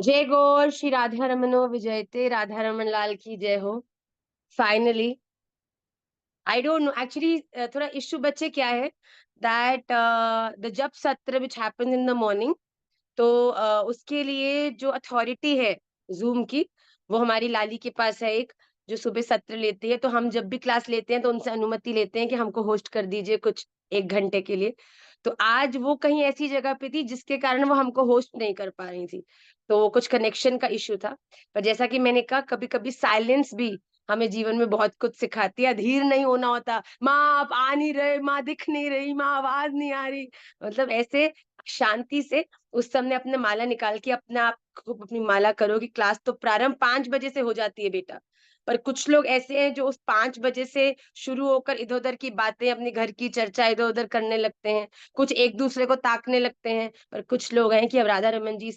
जय गौर श्री राधा रमनो विजयते, राधा रमन लाल की जय हो। Finally I don't know actually, थोड़ा इश्यू बच्चे क्या है दैट द जब सत्र विच हैपेंस इन द मॉर्निंग, तो उसके लिए जो अथॉरिटी है जूम की, वो हमारी लाली के पास है एक, जो सुबह सत्र लेती है। तो हम जब भी क्लास लेते हैं तो उनसे अनुमति लेते हैं कि हमको होस्ट कर दीजिए कुछ 1 घंटे के लिए। तो आज वो कहीं ऐसी जगह पे थी जिसके कारण वो हमको होस्ट नहीं कर पा रही थी, तो कुछ कनेक्शन का इश्यू था। पर जैसा कि मैंने कहा, कभी कभी साइलेंस भी हमें जीवन में बहुत कुछ सिखाती है। अधीर नहीं होना होता, माँ आप आ नहीं रहे, माँ दिख नहीं रही, माँ आवाज नहीं आ रही, मतलब ऐसे शांति से उस समय अपने माला निकाल के अपने आप को अपनी माला करो कि क्लास तो प्रारंभ 5 बजे से हो जाती है बेटा। पर कुछ लोग ऐसे हैं जो उस 5 बजे से शुरू होकर इधर उधर की बातें, अपने घर की चर्चा इधर उधर करने लगते हैं, कुछ एक दूसरे को ताकने लगते हैं। पर कुछ लोग हैं कि अब राधा रमन जी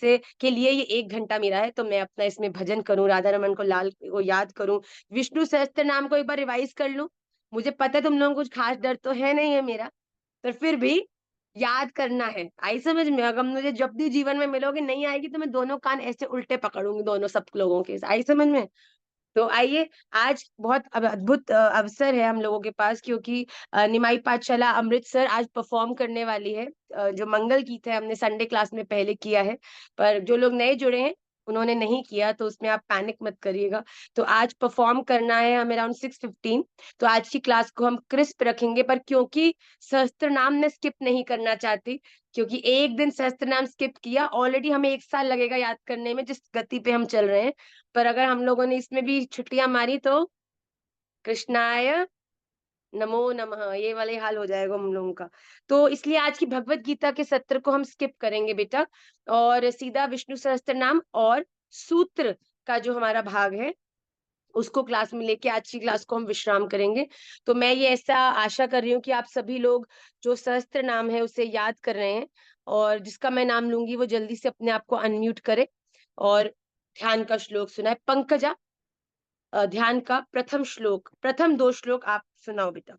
से के लिए ये 1 घंटा मेरा है, तो मैं अपना इसमें भजन करूं, राधा रमन को लाल को याद करूं, विष्णु सहस्त्र नाम को एक बार रिवाइज कर लूं। मुझे पता है तुम लोगों को कुछ खास डर तो है नहीं है मेरा, पर फिर भी याद करना है। आई समझ में? अगर मुझे जब भी जीवन में मिलोगे नहीं आएगी तो मैं दोनों कान ऐसे उल्टे पकड़ूंगी दोनों सब लोगों के। आई समझ में? तो आइए, आज बहुत अद्भुत अवसर है हम लोगों के पास, क्योंकि निमाई पाठशाला अमृतसर आज परफॉर्म करने वाली है। जो मंगल गीत है हमने संडे क्लास में पहले किया है, पर जो लोग नए जुड़े हैं उन्होंने नहीं किया, तो उसमें आप पैनिक मत करिएगा। तो आज परफॉर्म करना है हमें अराउंड 6:15। तो आज की क्लास को हम क्रिस्प रखेंगे, पर क्योंकि सहस्त्र नाम में स्किप नहीं करना चाहती, क्योंकि एक दिन सहस्त्र नाम स्किप किया ऑलरेडी हमें 1 साल लगेगा याद करने में, जिस गति पे हम चल रहे हैं। पर अगर हम लोगों ने इसमें भी छुट्टियां मारी तो कृष्णाय नमो नमः ये वाले हाल हो जाएगा हम लोगों का। तो इसलिए आज की भगवत गीता के सत्र को हम स्किप करेंगे बेटा, और सीधा विष्णु सहस्त्र नाम और सूत्र का जो हमारा भाग है उसको क्लास में लेके आज की क्लास को हम विश्राम करेंगे। तो मैं ये ऐसा आशा कर रही हूँ कि आप सभी लोग जो सहस्त्र नाम है उसे याद कर रहे हैं, और जिसका मैं नाम लूंगी वो जल्दी से अपने आप को अनम्यूट करे और ध्यान का श्लोक सुनाए। पंकजा, ध्यान का प्रथम श्लोक, प्रथम 2 श्लोक आप सुनाओ बेटा।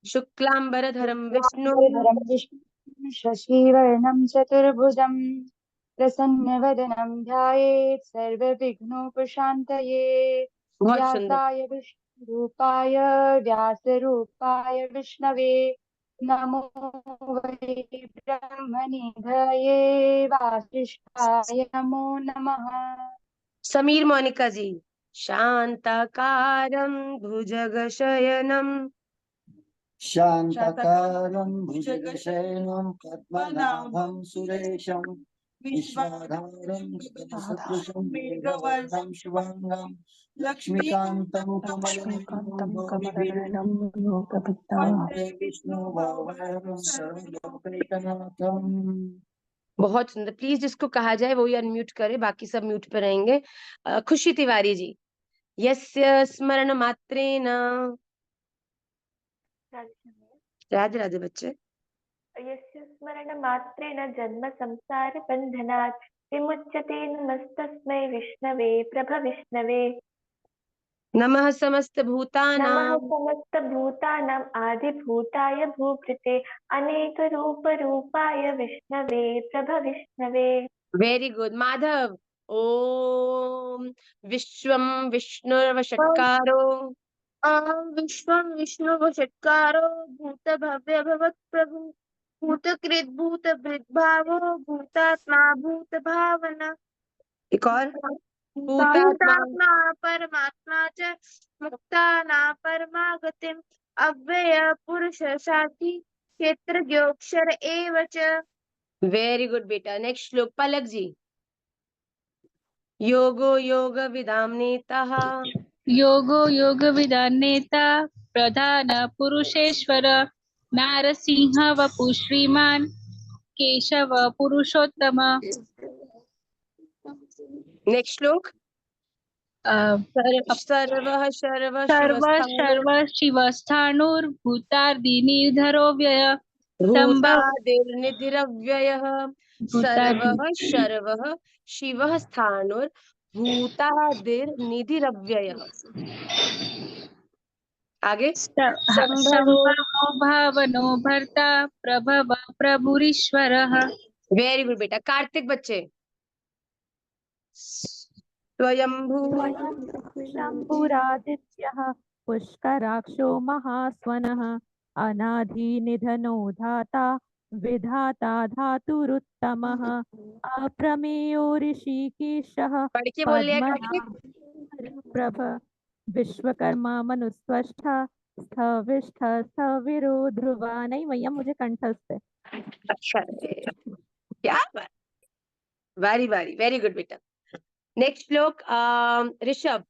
शुक्लांबरधरम विष्णु शुक्लांबरधरं विष्णुं शशिवर्णं चतुर्भुजं प्रसन्नवदनं ध्यायेत् सर्वविघ्नोपशान्तये। बहुत सुंदर। व्यासाय व्यासरूपाय विष्णवे नमो वै ब्रह्मनिधये वासिष्ठाय नमो नमः। समीर मोनिका जी, शांताकारं भुजगशयनं शांताकारं भुजगशयनं पद्मनाभं सुरेशं विश्वाधारं गगनसदृशं मेघवर्णं शुभांगं लक्ष्मीकान्तं कमलनयनं वन्दे विष्णुभवनं सर्वलोकैकनाथम्। बहुत सुंदर। प्लीज जिसको कहा जाए वो ही अनम्यूट करे, बाकी सब म्यूट पे रहेंगे। खुशी तिवारी जी, यस्य स्मरण मात्रेण, राधे राधे बच्चे, यस्य स्मरणमात्रेण जन्म संसार बन्धनात् विमुच्यते नमस्तस्मै विष्णवे प्रभविष्णवे। नमः समस्त भूतानां, नमः समस्तभूतानां आदिभूताय भूभृते अनेकरूपरूपाय विष्णवे प्रभविष्णवे। Very good Madhav. ओम विश्वम विष्णुर्वषट्कारो, विश्वम विष्णुवषट्कारो, भूत भव्य भवत् प्रभु, भूतकृत भूत भावो, भूतात्मा भूत भावना। एक और, भूतात्मा परमात्मा च मुक्ताना परमागतिम, अव्यय पुरुष साक्षी क्षेत्रज्ञोक्षर एव च। वेरी गुड बेटा। नेक्स्ट श्लोक पलक जी, योगो योग विदाम नेता, योगो योगविदान्नेता प्रधान पुरुषेश्वर नारसिंह वपु श्रीमान केशव पुरुषोत्तम। नेक्स्ट श्लोक, सर्वः सर्व सर्व शिवस्थानो, सर्व शिवस्थाणुर्भूतादिनिर्धरो व्यय संभव भूतादिर्निधिरव्ययः, भूतादि सर्वः सर्वः शिवः स्थाणुर्भूतादिर्निधिरव्ययः। आगे, संभवो, संभवो भावनो भर्ता प्रभव प्रभुरीश्वरः। वेरी गुड बेटा। कार्तिक बच्चे, स्वयंभू शम्भुरादित्यः पुष्कराक्षो महास्वनः अनादिनिधनो धाता विधाता धातुरुत्तमः अप्रमेयो ऋषिकेशः पढ़ के बोल लिया करके। प्रभ विश्वकर्मा मनुस्वस्थ स्थविष्ठ स्थविरो ध्रुवा। नहीं भैया मुझे कंठस्थ है। अच्छा, क्या बात, वेरी वेरी वेरी गुड बेटा। नेक्स्ट श्लोक ऋषभ।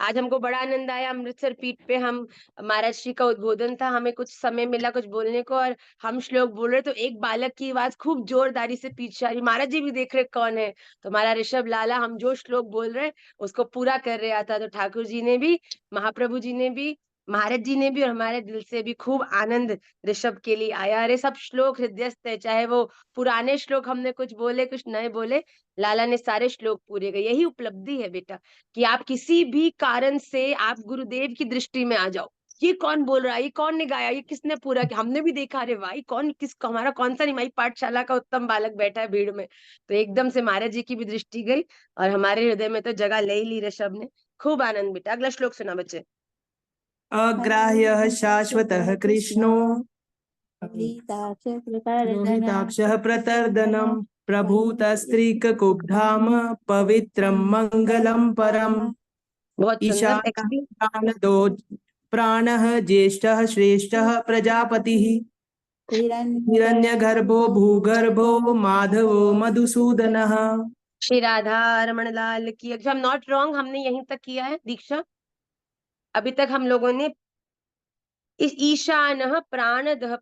आज हमको बड़ा आनंद आया, अमृतसर पीठ पे हम महाराज श्री का उद्बोधन था, हमें कुछ समय मिला कुछ बोलने को और हम श्लोक बोल रहे, तो एक बालक की आवाज खूब जोरदारी से पीछे आ रही। महाराज जी भी देख रहे कौन है, तो हमारा ऋषभ लाला हम जो श्लोक बोल रहे उसको पूरा कर रहा था। तो ठाकुर जी ने भी, महाप्रभु जी ने भी, महाराज जी ने भी और हमारे दिल से भी खूब आनंद ऋषभ के लिए आया। अरे सब श्लोक हृदयस्थ है, चाहे वो पुराने श्लोक हमने कुछ बोले कुछ नए बोले, लाला ने सारे श्लोक पूरे गए। यही उपलब्धि है बेटा कि आप किसी भी कारण से आप गुरुदेव की दृष्टि में आ जाओ। ये कौन बोल रहा है, ये कौन ने गाया, ये किसने पूरा किया, हमने भी देखा, अरे भाई कौन किस हमारा कौन सा निमाई पाठशाला का उत्तम बालक बैठा है भीड़ में। तो एकदम से महाराज जी की भी दृष्टि गई और हमारे हृदय में तो जगह ले ही ली ऋषभ ने। खूब आनंद बेटा। अगला श्लोक सुना बच्चे। अग्राह्यः शाश्वतः कृष्णो लोहिताक्षः प्रतर्दनं प्रभूतस्त्रीककुब्धाम पवित्रं मङ्गलं परम् बहुत सुंदर। ईशानः एक्सपीरियंस प्राणदो प्राणः ज्येष्ठः श्रेष्ठः प्रजापतिः हिरण्यगर्भो भूगर्भो माधवो मधुसूदनः। श्री राधा रमण लाल की। अगर आई एम नॉट रॉन्ग, हमने यहीं तक किया है दीक्षा। अभी तक हम लोगों ने इस ईशानः प्राणदः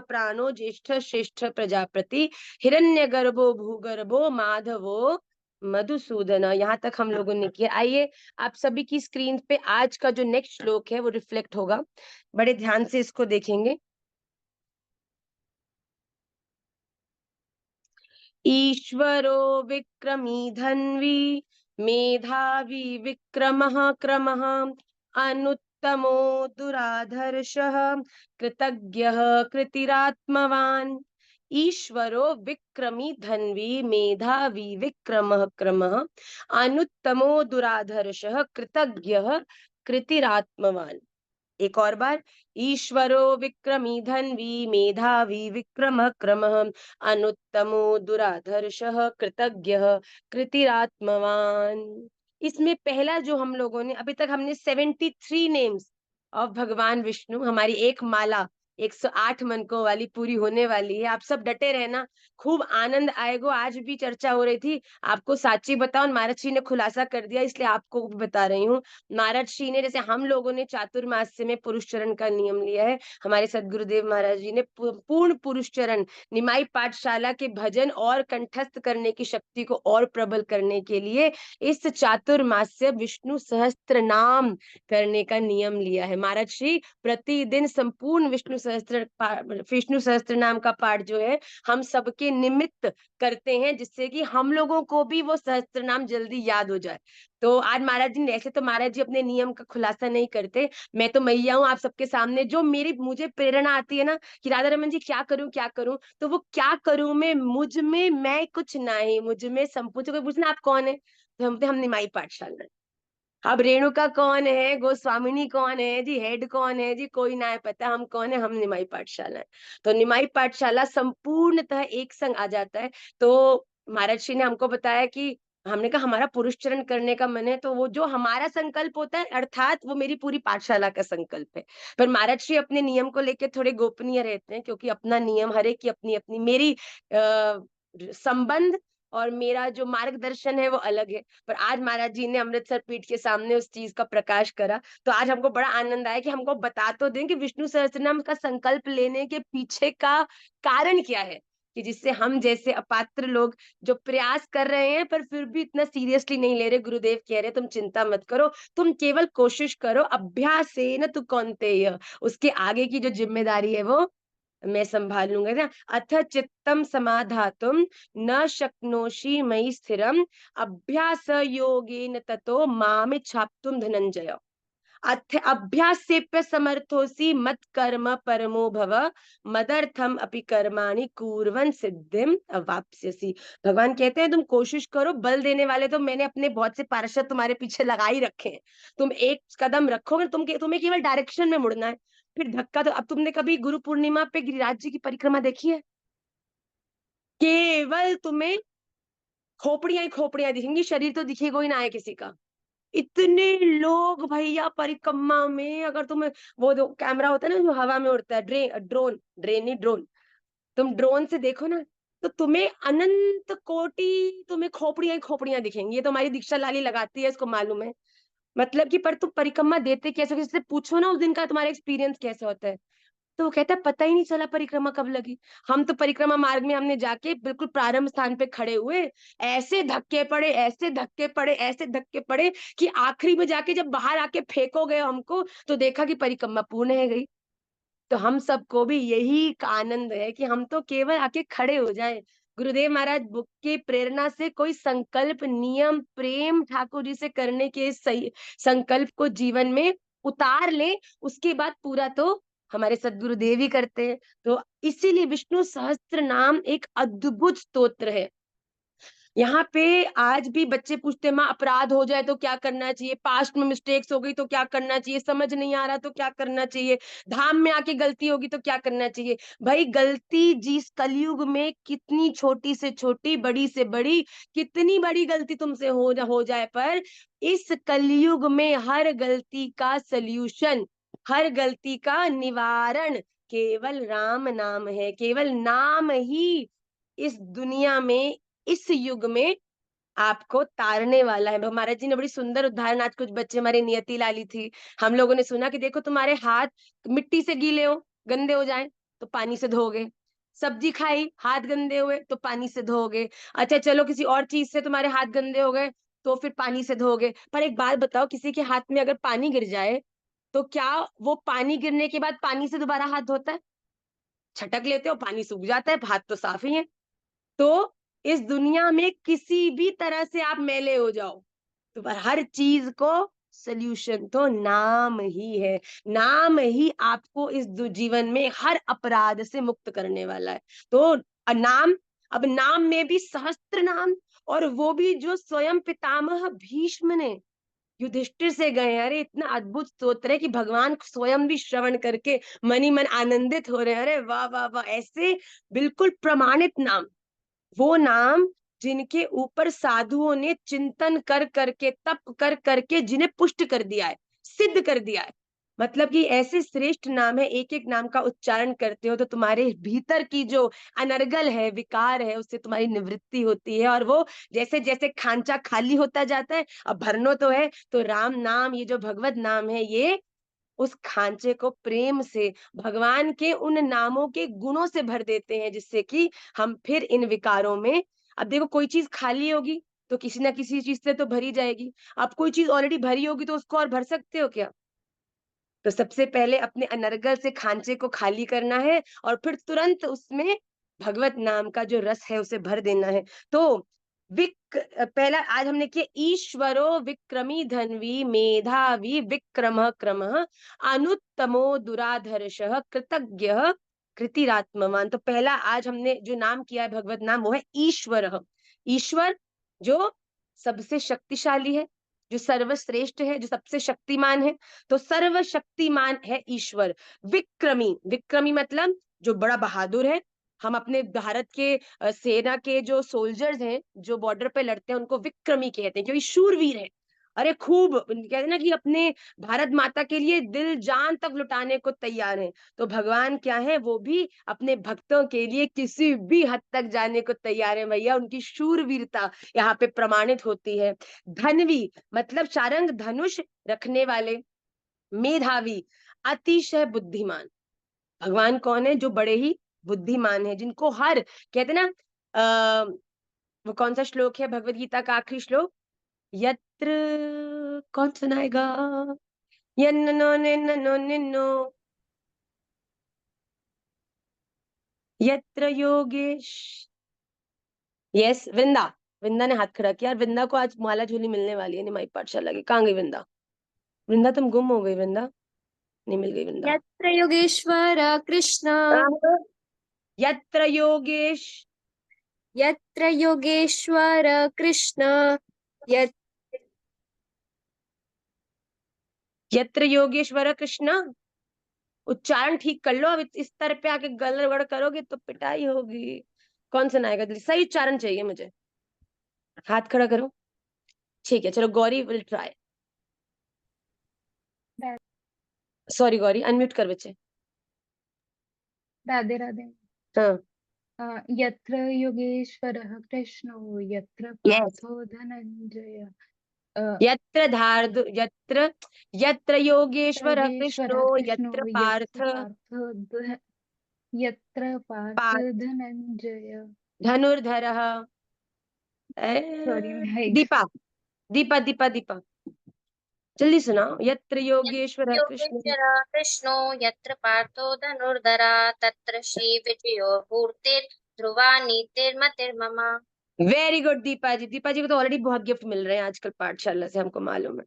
प्राणो ज्येष्ठ श्रेष्ठ प्रजापति हिरण्यगर्भो भूगर्भो माधवो मधुसूदन, यहाँ तक हम लोगों ने किया। आइए आप सभी की स्क्रीन पे आज का जो नेक्स्ट श्लोक है वो रिफ्लेक्ट होगा, बड़े ध्यान से इसको देखेंगे। ईश्वरो विक्रमी धन्वी मेधावी विक्रमः क्रमः अनुत्तमो दुराधर्षः कृतज्ञः कृतिरात्मवान्। ईश्वरो विक्रमी धन्वी मेधावी विक्रमः क्रमः अनुत्तमो दुराधर्षः कृतज्ञः कृतिरात्मवान्। एक और बार। ईश्वरो विक्रमी धन्वी मेधावी विक्रमः क्रमः अनुत्तमो दुराधर्षः कृतज्ञः कृतिरात्मवान्। इसमें पहला जो हम लोगों ने अभी तक हमने 73 नेम्स ऑफ भगवान विष्णु, हमारी एक माला 108 मनकों वाली पूरी होने वाली है। आप सब डटे रहना, खूब आनंद आएगा। आज भी चर्चा हो रही थी, आपको साची बताओ, महाराज जी ने खुलासा कर दिया इसलिए आपको भी बता रही हूँ। महाराज जी ने, जैसे हम लोगों ने चातुर्मास्य में पुरुष चरण का नियम लिया है, हमारे सदगुरुदेव महाराज जी ने पूर्ण पुरुष चरण निमाई पाठशाला के भजन और कंठस्थ करने की शक्ति को और प्रबल करने के लिए इस चातुर्मास्य विष्णु सहस्त्र नाम करने का नियम लिया है। महाराज श्री प्रतिदिन संपूर्ण विष्णु सहस्त्र नाम का पाठ जो है हम सबके निमित्त करते हैं, जिससे कि हम लोगों को भी वो सहस्त्र नाम जल्दी याद हो जाए। तो आज महाराज जी ने, ऐसे तो महाराज जी अपने नियम का खुलासा नहीं करते, मैं तो मैया हूँ आप सबके सामने, जो मुझे प्रेरणा आती है ना कि राधा रमन जी क्या करूं, तो वो क्या करूं मैं, मुझ में मैं कुछ नहीं, मुझ में संपूर्ण। कोई पूछना आप कौन है, तो हम निमाई पाठशाला। अब रेणुका कौन है, गोस्वामिनी कौन है जी, हेड कौन है जी, कोई ना है पता हम कौन है, हम निमाई पाठशाला है। तो निमाई पाठशाला संपूर्णतः एक संग आ जाता है। तो महाराज श्री ने हमको बताया कि हमने कहा हमारा पुरुष चरण करने का मन है, तो वो जो हमारा संकल्प होता है अर्थात वो मेरी पूरी पाठशाला का संकल्प है। पर महाराज श्री अपने नियम को लेकर थोड़े गोपनीय रहते हैं, क्योंकि अपना नियम, हर एक की अपनी अपनी, मेरी संबंध और मेरा जो मार्गदर्शन है वो अलग है। पर आज महाराज जी ने अमृतसर पीठ के सामने उस चीज का प्रकाश करा, तो आज हमको बड़ा आनंद आया कि हमको बता तो दें कि विष्णु सहस्त्रनाम का संकल्प लेने के पीछे का कारण क्या है, कि जिससे हम जैसे अपात्र लोग जो प्रयास कर रहे हैं पर फिर भी इतना सीरियसली नहीं ले रहे, गुरुदेव कह रहे तुम चिंता मत करो, तुम केवल कोशिश करो, अभ्यासेन तु कौन्तेय, उसके आगे की जो जिम्मेदारी है वो मैं संभाल लूंगा ना। अथ चित्तम समाधातुम न शक्नोषि मयि स्थिरम अभ्यास योगेन ततो माम छाप्तुम धनंजय। अभ्यासेप्य समर्थोसी मत कर्म परमो भव मदर्थम अपि कर्माणि कुर्वन् सिद्धिम अवाप्स्यसि। भगवान कहते हैं तुम कोशिश करो, बल देने वाले तो मैंने अपने बहुत से पार्षद तुम्हारे पीछे लगा ही रखे हैं। तुम एक कदम रखोगे, तुम्हें केवल डायरेक्शन में मुड़ना है, फिर धक्का तो। अब तुमने कभी गुरु पूर्णिमा पे गिरिराज जी की परिक्रमा देखी है? केवल तुम्हें खोपड़ियां ही खोपड़ियां दिखेंगी, शरीर तो दिखेगा ही ना है किसी का। इतने लोग भैया परिक्रमा में। अगर तुम्हें वो जो कैमरा होता है ना जो हवा में उड़ता है, ड्रेन नहीं ड्रोन, तुम ड्रोन से देखो ना, तो तुम्हें अनंत कोटि तुम्हें खोपड़ियां ही खोपड़ियां दिखेंगी। ये तो हमारी दीक्षा लाली लगाती है, इसको मालूम है। मतलब कि पर तुम परिक्रमा देते कैसे हो, किसी से पूछो ना उस दिन का तुम्हारा एक्सपीरियंस कैसा होता है। तो वो कहता है पता ही नहीं चला परिक्रमा कब लगी। हम तो परिक्रमा मार्ग में हमने जाके बिल्कुल प्रारंभ स्थान पे खड़े हुए, ऐसे धक्के पड़े, ऐसे धक्के पड़े, ऐसे धक्के पड़े कि आखिरी में जाके जब बाहर आके फेंको गए हमको, तो देखा कि परिक्रमा पूर्ण है गई। तो हम सबको भी यही का आनंद है कि हम तो केवल आके खड़े हो जाए। गुरुदेव महाराज बुक की प्रेरणा से कोई संकल्प, नियम, प्रेम ठाकुर जी से करने के सही संकल्प को जीवन में उतार ले, उसके बाद पूरा तो हमारे सदगुरुदेव ही करते हैं। तो इसीलिए विष्णु सहस्त्र नाम एक अद्भुत स्तोत्र है। यहाँ पे आज भी बच्चे पूछते हैं माँ अपराध हो जाए तो क्या करना चाहिए, पास्ट में मिस्टेक्स हो गई तो क्या करना चाहिए, समझ नहीं आ रहा तो क्या करना चाहिए, धाम में आके गलती होगी तो क्या करना चाहिए। भाई गलती जिस कलयुग में कितनी छोटी से छोटी, बड़ी से बड़ी, कितनी बड़ी गलती तुमसे हो जाए, पर इस कलयुग में हर गलती का सल्यूशन, हर गलती का निवारण केवल राम नाम है। केवल नाम ही इस दुनिया में, इस युग में आपको तारने वाला है। महाराज जी ने बड़ी सुंदर उदाहरण, आज कुछ बच्चे हमारे नियति लाली थी, हम लोगों ने सुना कि देखो तुम्हारे हाथ मिट्टी से गीले हो, गंदे हो जाए तो पानी से धोगे, सब्जी खाई हाथ गंदे हुए तो पानी से धोगे, अच्छा चलो किसी और चीज से तुम्हारे हाथ गंदे हो गए तो फिर पानी से धोगे। पर एक बात बताओ, किसी के हाथ में अगर पानी गिर जाए तो क्या वो पानी गिरने के बाद पानी से दोबारा हाथ धोता है? छटक लेते हो, पानी सूख जाता है, हाथ तो साफ ही है। तो इस दुनिया में किसी भी तरह से आप मैले हो जाओ, तो पर हर चीज को सल्यूशन तो नाम ही है। नाम ही आपको इस जीवन में हर अपराध से मुक्त करने वाला है। तो नाम, अब नाम में भी सहस्त्र नाम, और वो भी जो स्वयं पितामह भीष्म ने युधिष्ठिर से गए। अरे इतना अद्भुत स्तोत्र है कि भगवान स्वयं भी श्रवण करके मन ही मन आनंदित हो रहे हैं। अरे वाह वाह वाह, ऐसे बिल्कुल प्रमाणित नाम, वो नाम जिनके ऊपर साधुओं ने चिंतन कर करके, तप कर करके जिन्हें पुष्ट कर दिया है, सिद्ध कर दिया है। मतलब कि ऐसे श्रेष्ठ नाम है, एक एक नाम का उच्चारण करते हो तो तुम्हारे भीतर की जो अनर्गल है, विकार है, उससे तुम्हारी निवृत्ति होती है। और वो जैसे जैसे खांचा खाली होता जाता है, अब भरनो तो है, तो राम नाम, ये जो भगवत नाम है, ये उस खांचे को प्रेम से भगवान के उन नामों के गुणों से भर देते हैं, जिससे कि हम फिर इन विकारों में। अब देखो कोई चीज खाली होगी तो किसी ना किसी चीज से तो भरी जाएगी। अब कोई चीज ऑलरेडी भरी होगी तो उसको और भर सकते हो क्या? तो सबसे पहले अपने अनर्गल से खांचे को खाली करना है, और फिर तुरंत उसमें भगवत नाम का जो रस है उसे भर देना है। तो पहला आज हमने किया, ईश्वरो विक्रमी धन्वी मेधावी विक्रम क्रम अनुत्तमो दुराधर्षः कृतज्ञ कृतिरात्मवान। तो पहला आज हमने जो नाम किया है भगवत नाम, वो है ईश्वर। ईश्वर जो सबसे शक्तिशाली है, जो सर्वश्रेष्ठ है, जो सबसे शक्तिमान है। तो सर्वशक्तिमान है ईश्वर। विक्रमी, विक्रमी मतलब जो बड़ा बहादुर है। हम अपने भारत के सेना के जो सोल्जर्स हैं, जो बॉर्डर पे लड़ते हैं, उनको विक्रमी कहते हैं क्योंकि शूरवीर है। अरे खूब कहते हैं ना कि अपने भारत माता के लिए दिल जान तक लुटाने को तैयार है। तो भगवान क्या है, वो भी अपने भक्तों के लिए किसी भी हद तक जाने को तैयार है भैया। उनकी शूरवीरता यहाँ पे प्रमाणित होती है। धनवी मतलब शारंग धनुष रखने वाले। मेधावी अतिशय बुद्धिमान। भगवान कौन है? जो बड़े ही बुद्धिमान है, जिनको हर, कहते ना वो कौन सा श्लोक है भगवत गीता का आखिरी श्लोक, यत्र, कौन सुनाएगा, यन्नो निन्नो निन्नो यत्र योगेश, यस वृंदा। वृंदा ने हाथ खड़ा किया, और वृंदा को आज माला झोली मिलने वाली है निमाई पाठशाला की। कहाँ गई वृंदा? वृंदा तुम गुम हो गई, वृंदा नहीं मिल गई वृंदा। यत्र योगेश्वर कृष्ण यत्र योगेश यत्र योगेश्वर कृष्ण यत् यत्र योगेश्वर कृष्ण। उच्चारण ठीक कर लो, अब इस स्तर पे आके गड़बड़ करोगे तो पिटाई होगी। कौन सुनाएगा जल्दी, सही उच्चारण चाहिए मुझे, हाथ खड़ा करो। ठीक है चलो, Gauri will try. Sorry Gauri, unmute कर बच्चे। राधे राधे। हाँ यत्र योगेश्वरः कृष्णो यत्र यस, पार्थो धनञ्जय यत्र धार्द यत्र यत्र योगेश्वर योगेश्वरः कृष्णो कृष्णो यत्र पार्थ यत्र पार्थ पार्थ धनञ्जय। धनुर्धरः। सॉरी मैं दीपा दीपा दीपा दीपा जल्दी सुनाओ। यत्र योगेश्वर कृष्ण। योगेश्वर कृष्णो यत्र पार्थो धनुर्धरा तत्र श्री विजयो मूर्तिर् ध्रुवा नीतिर्मतिर्मम। वेरी गुड दीपा जी। दीपा जी को तो ऑलरेडी बहुत गिफ्ट मिल रहे हैं आजकल पाठशाला से, हमको मालूम है।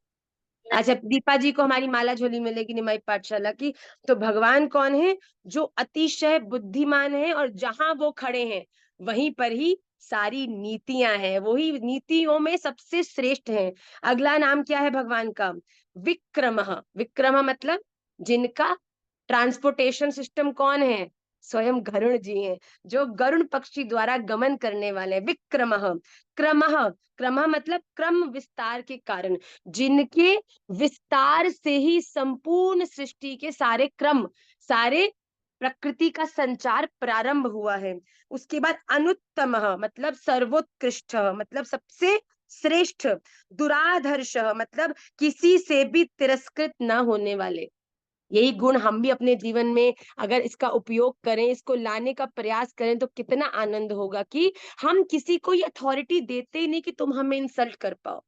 अच्छा, दीपा जी को हमारी माला झोली मिलेगी निमाई पाठशाला की। तो भगवान कौन है? जो अतिशय बुद्धिमान है, और जहां वो खड़े हैं वहीं पर ही सारी नीतियां हैं, वही नीतियों में सबसे श्रेष्ठ हैं। अगला नाम क्या है भगवान का? विक्रमः। विक्रमः मतलब जिनका ट्रांसपोर्टेशन सिस्टम कौन है? स्वयं गरुड़ जी हैं, जो गरुड़ पक्षी द्वारा गमन करने वाले। विक्रमः। क्रमः, क्रमः मतलब क्रम विस्तार के कारण, जिनके विस्तार से ही संपूर्ण सृष्टि के सारे क्रम, सारे प्रकृति का संचार प्रारंभ हुआ है। उसके बाद अनुत्तमः मतलब सर्वोत्कृष्ट, मतलब सबसे श्रेष्ठ। दुराधर्ष मतलब किसी से भी तिरस्कृत न होने वाले। यही गुण हम भी अपने जीवन में अगर इसका उपयोग करें, इसको लाने का प्रयास करें, तो कितना आनंद होगा कि हम किसी को ये अथॉरिटी देते ही नहीं कि तुम हमें इंसल्ट कर पाओ।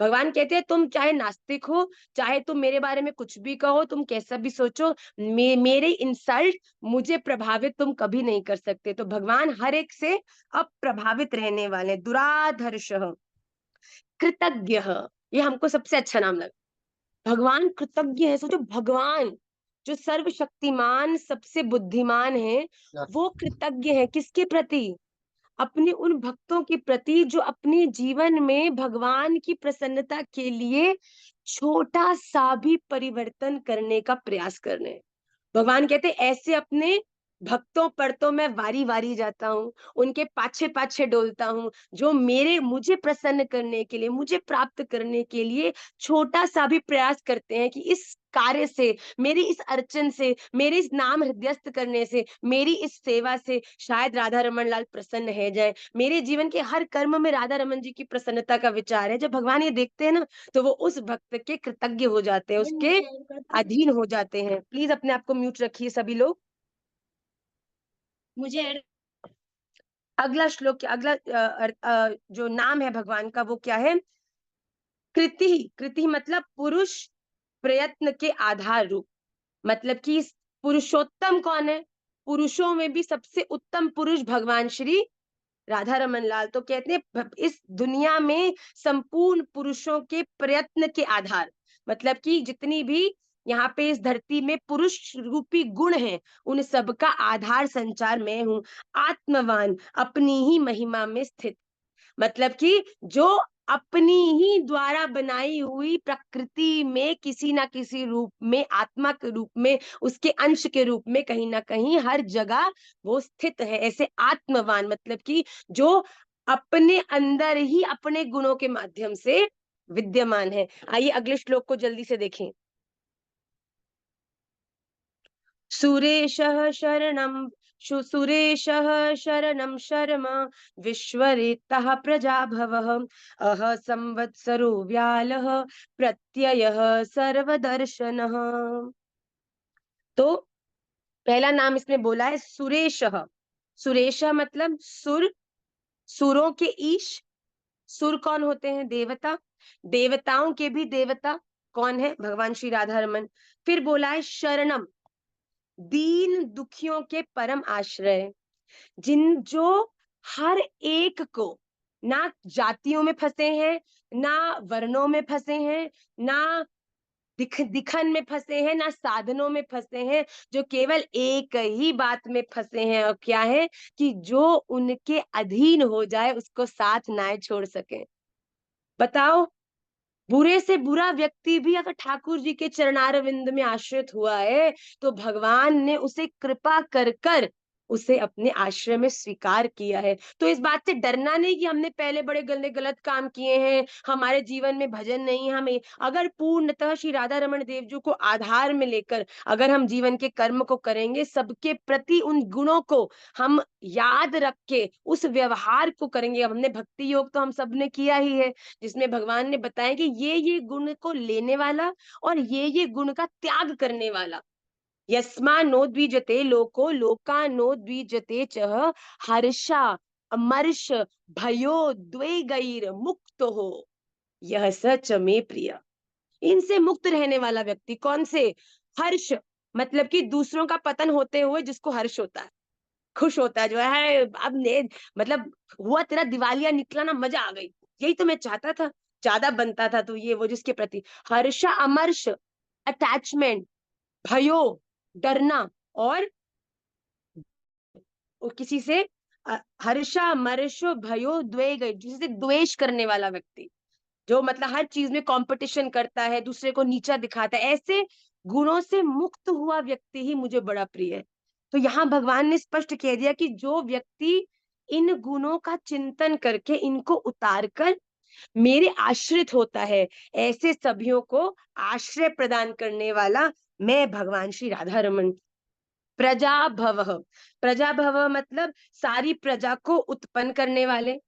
भगवान कहते हैं तुम चाहे नास्तिक हो, चाहे तुम मेरे बारे में कुछ भी कहो, तुम कैसा भी सोचो, मेरे इंसल्ट मुझे प्रभावित तुम कभी नहीं कर सकते। तो भगवान हर एक से अप्रभावित रहने वाले। दुराधर्ष, कृतज्ञ, ये हमको सबसे अच्छा नाम लगा। भगवान कृतज्ञ है। सोचो, भगवान जो सर्वशक्तिमान सबसे बुद्धिमान है, वो कृतज्ञ है किसके प्रति? अपने उन भक्तों के प्रति जो अपने जीवन में भगवान की प्रसन्नता के लिए छोटा सा भी परिवर्तन करने का प्रयास कर रहे हैं। भगवान कहते ऐसे अपने भक्तों पर तो मैं वारी वारी जाता हूँ, उनके पाछे पाछे डोलता हूँ, जो मुझे प्रसन्न करने के लिए, मुझे प्राप्त करने के लिए छोटा सा भी प्रयास करते हैं कि इस कार्य से, मेरी इस अर्चन से, मेरे इस नाम हृदयस्थ करने से, मेरी इस सेवा से शायद राधा रमन लाल प्रसन्न है जाए। मेरे जीवन के हर कर्म में राधा रमन जी की प्रसन्नता का विचार है। जब भगवान ये देखते हैं ना, तो वो उस भक्त के कृतज्ञ हो जाते हैं, उसके अधीन हो जाते हैं। प्लीज अपने आप को म्यूट रखिए सभी लोग। मुझे अगला श्लोक, अगला जो नाम है भगवान का वो क्या है? कृति। कृति मतलब पुरुष प्रयत्न के आधार रूप। मतलब कि पुरुषोत्तम कौन है? पुरुषों में भी सबसे उत्तम पुरुष भगवान श्री राधा रमन लाल। तो कहते हैं इस दुनिया में संपूर्ण पुरुषों के प्रयत्न के आधार, मतलब कि जितनी भी यहाँ पे इस धरती में पुरुष रूपी गुण हैं, उन सब का आधार संचार मैं हूँ। आत्मवान, अपनी ही महिमा में स्थित, मतलब कि जो अपनी ही द्वारा बनाई हुई प्रकृति में किसी ना किसी रूप में, आत्मा के रूप में, उसके अंश के रूप में कहीं ना कहीं हर जगह वो स्थित है। ऐसे आत्मवान मतलब कि जो अपने अंदर ही अपने गुणों के माध्यम से विद्यमान है। आइए अगले श्लोक को जल्दी से देखें। सुरेशः शरणं सुरेशः शरणं शर्म विश्वरेत्तः प्रजाभवः अह संवत्सरो व्यालः प्रत्ययः सर्वदर्शनः। तो पहला नाम इसने बोला है सुरेशः। सुरेशः मतलब सुर, सुरों के ईश। सुर कौन होते हैं? देवता। देवताओं के भी देवता कौन है? भगवान श्री राधा रमन। फिर बोला है शरणम, दीन दुखियों के परम आश्रय, जो हर एक को, ना जातियों में फंसे हैं, ना वर्णों में फंसे हैं, ना दिखन में फंसे हैं, ना साधनों में फंसे हैं, जो केवल एक ही बात में फंसे हैं, और क्या है कि जो उनके अधीन हो जाए उसको साथ ना छोड़ सके। बताओ, बुरे से बुरा व्यक्ति भी अगर ठाकुर जी के चरणारविंद में आश्रित हुआ है तो भगवान ने उसे कृपा कर कर उसे अपने आश्रय में स्वीकार किया है। तो इस बात से डरना नहीं कि हमने पहले बड़े गलत काम किए हैं, हमारे जीवन में भजन नहीं है। हमें अगर पूर्णतः श्री राधा रमन देव जी को आधार में लेकर अगर हम जीवन के कर्म को करेंगे, सबके प्रति उन गुणों को हम याद रख के उस व्यवहार को करेंगे। अब हमने भक्ति योग तो हम सब ने किया ही है, जिसमें भगवान ने बताया कि ये गुण को लेने वाला और ये गुण का त्याग करने वाला। यस्मा नो द्विजते लोको लोका नो द्विजते च हर्षा अमर्ष भयो द्वेगैर मुक्त हो यह सच में प्रिय। इनसे मुक्त रहने वाला व्यक्ति कौन से? हर्ष मतलब कि दूसरों का पतन होते हुए जिसको हर्ष होता है, खुश होता है, जो है अब ने मतलब हुआ तेरा दिवालिया निकला ना, मजा आ गई, यही तो मैं चाहता था, ज्यादा बनता था, तो ये वो जिसके प्रति हर्षा अमर्ष अटैचमेंट, भयो डरना, और किसी से हर्षा मर्षो भयो द्वेग जिससे द्वेष करने वाला व्यक्ति, जो मतलब हर चीज में कंपटीशन करता है, दूसरे को नीचा दिखाता है, ऐसे गुणों से मुक्त हुआ व्यक्ति ही मुझे बड़ा प्रिय है। तो यहाँ भगवान ने स्पष्ट कह दिया कि जो व्यक्ति इन गुणों का चिंतन करके इनको उतार कर मेरे आश्रित होता है, ऐसे सभियों को आश्रय प्रदान करने वाला मैं भगवान श्री राधा रमन। प्रजा भव, प्रजा भव मतलब सारी प्रजा को उत्पन्न करने वाले,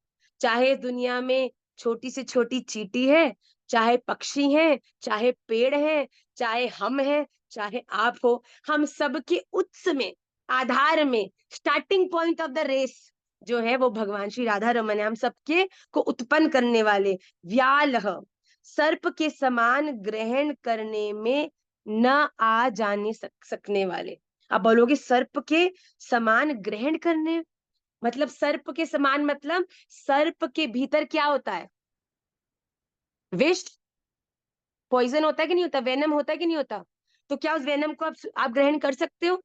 चाहे दुनिया में छोटी से छोटी चींटी है, चाहे पक्षी है, चाहे पेड़ है, चाहे हम हैं, चाहे आप हो, हम सबके उत्स में, आधार में, starting point of the race जो है वो भगवान श्री राधा रमन है। हम सबके को उत्पन्न करने वाले, व्याल सर्प के समान ग्रहण करने में न आ जाने सकने वाले। अब बोलोगे सर्प के समान ग्रहण करने मतलब, सर्प के समान मतलब सर्प के भीतर क्या होता है? विष, पॉइजन होता है कि नहीं होता? वेनम होता है कि नहीं होता? तो क्या उस वेनम को आप ग्रहण कर सकते हो?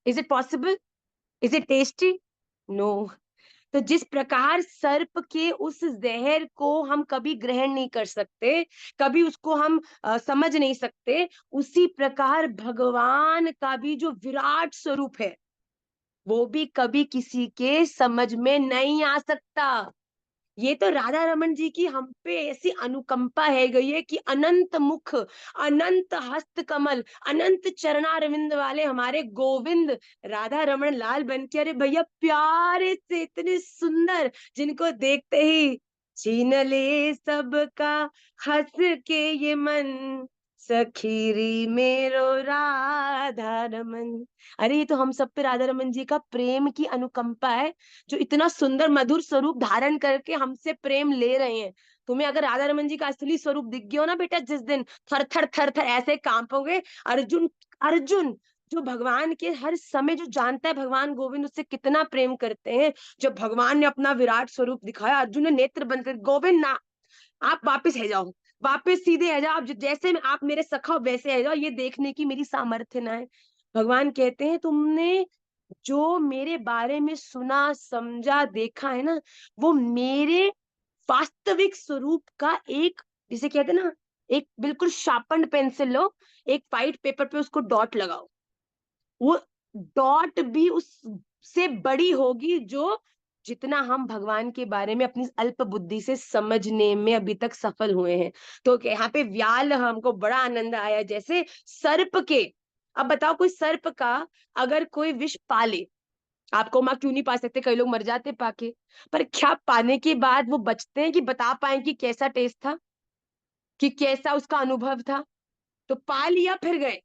Is it possible? Is it tasty? No. तो जिस प्रकार सर्प के उस जहर को हम कभी ग्रहण नहीं कर सकते, कभी उसको हम समझ नहीं सकते, उसी प्रकार भगवान का भी जो विराट स्वरूप है वो भी कभी किसी के समझ में नहीं आ सकता। ये तो राधा रमन जी की हम पे ऐसी अनुकंपा है गई है कि अनंत मुख, अनंत हस्त कमल, अनंत चरणारविंद वाले हमारे गोविंद राधा रमन लाल बन के, अरे भैया प्यारे से इतने सुंदर, जिनको देखते ही छीन ले सबका हंस के ये मन, सखीरी मेरो राधा रमन। अरे ये तो हम सब पे राधा रमन जी का प्रेम की अनुकंपा है, जो इतना सुंदर मधुर स्वरूप धारण करके हमसे प्रेम ले रहे हैं। तुम्हें अगर राधा रमन जी का असली स्वरूप दिख गया हो ना बेटा, जिस दिन थर थर थर थर ऐसे कांपोगे। अर्जुन, अर्जुन जो भगवान के हर समय जो जानता है भगवान गोविंद उससे कितना प्रेम करते हैं, जब भगवान ने अपना विराट स्वरूप दिखाया, अर्जुन ने नेत्र बंद कर, गोविंद ना, आप वापिस है जाओ, वापिस सीधे है जाओ, आप जैसे में आप मेरे सखा वैसे है जाओ, ये देखने की मेरी सामर्थ्य ना है। भगवान कहते हैं तुमने जो मेरे बारे में सुना समझा देखा है ना, वो मेरे वास्तविक स्वरूप का एक, जिसे कहते हैं ना, एक बिल्कुल शार्पन्ड पेंसिल लो, एक व्हाइट पेपर पे उसको डॉट लगाओ, वो डॉट भी उससे बड़ी होगी जो जितना हम भगवान के बारे में अपनी अल्प बुद्धि से समझने में अभी तक सफल हुए हैं। तो यहाँ पे व्याल हमको बड़ा आनंद आया, जैसे सर्प के। अब बताओ कोई सर्प का अगर कोई विष पाले, आपको माँ क्यों नहीं पा सकते, कई लोग मर जाते पाके, पर क्या पाने के बाद वो बचते हैं कि बता पाए कि कैसा टेस्ट था, कि कैसा उसका अनुभव था? तो पा लिया फिर गए।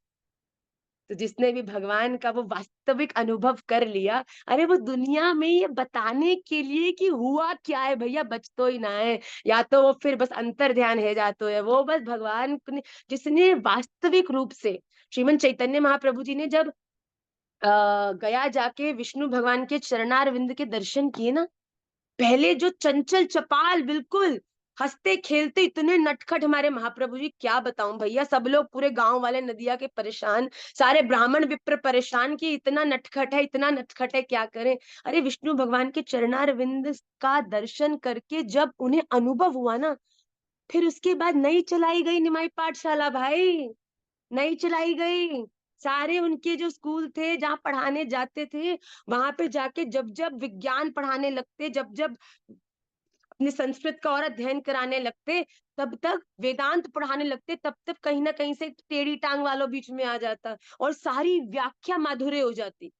तो जिसने भी भगवान का वो वास्तविक अनुभव कर लिया, अरे वो दुनिया में ये बताने के लिए कि हुआ क्या है भैया, बच तो ही ना है, या तो वो फिर बस अंतर ध्यान है जातो है, वो बस भगवान ने जिसने वास्तविक रूप से, श्रीमन चैतन्य महाप्रभु जी ने जब गया जाके विष्णु भगवान के चरणारविंद के दर्शन किए ना, पहले जो चंचल चपाल बिल्कुल हंसते खेलते इतने नटखट हमारे महाप्रभु जी, क्या बताऊं भैया, सब लोग पूरे गांव वाले नदिया के परेशान, सारे ब्राह्मण विप्र परेशान कि इतना नटखट है, इतना नटखट है, क्या करें। अरे विष्णु भगवान के चरणारविंद का दर्शन करके जब उन्हें अनुभव हुआ ना, फिर उसके बाद नहीं चलाई गई निमाई पाठशाला भाई, नहीं चलाई गई। सारे उनके जो स्कूल थे जहाँ पढ़ाने जाते थे, वहां पे जाके जब जब विज्ञान पढ़ाने लगते, जब जब अपने संस्कृत का और अध्ययन कराने लगते, तब तक वेदांत पढ़ाने लगते, तब तक कहीं ना कहीं से टेढ़ी टांग वालों बीच में आ जाता और सारी व्याख्या माधुर्य हो जाती।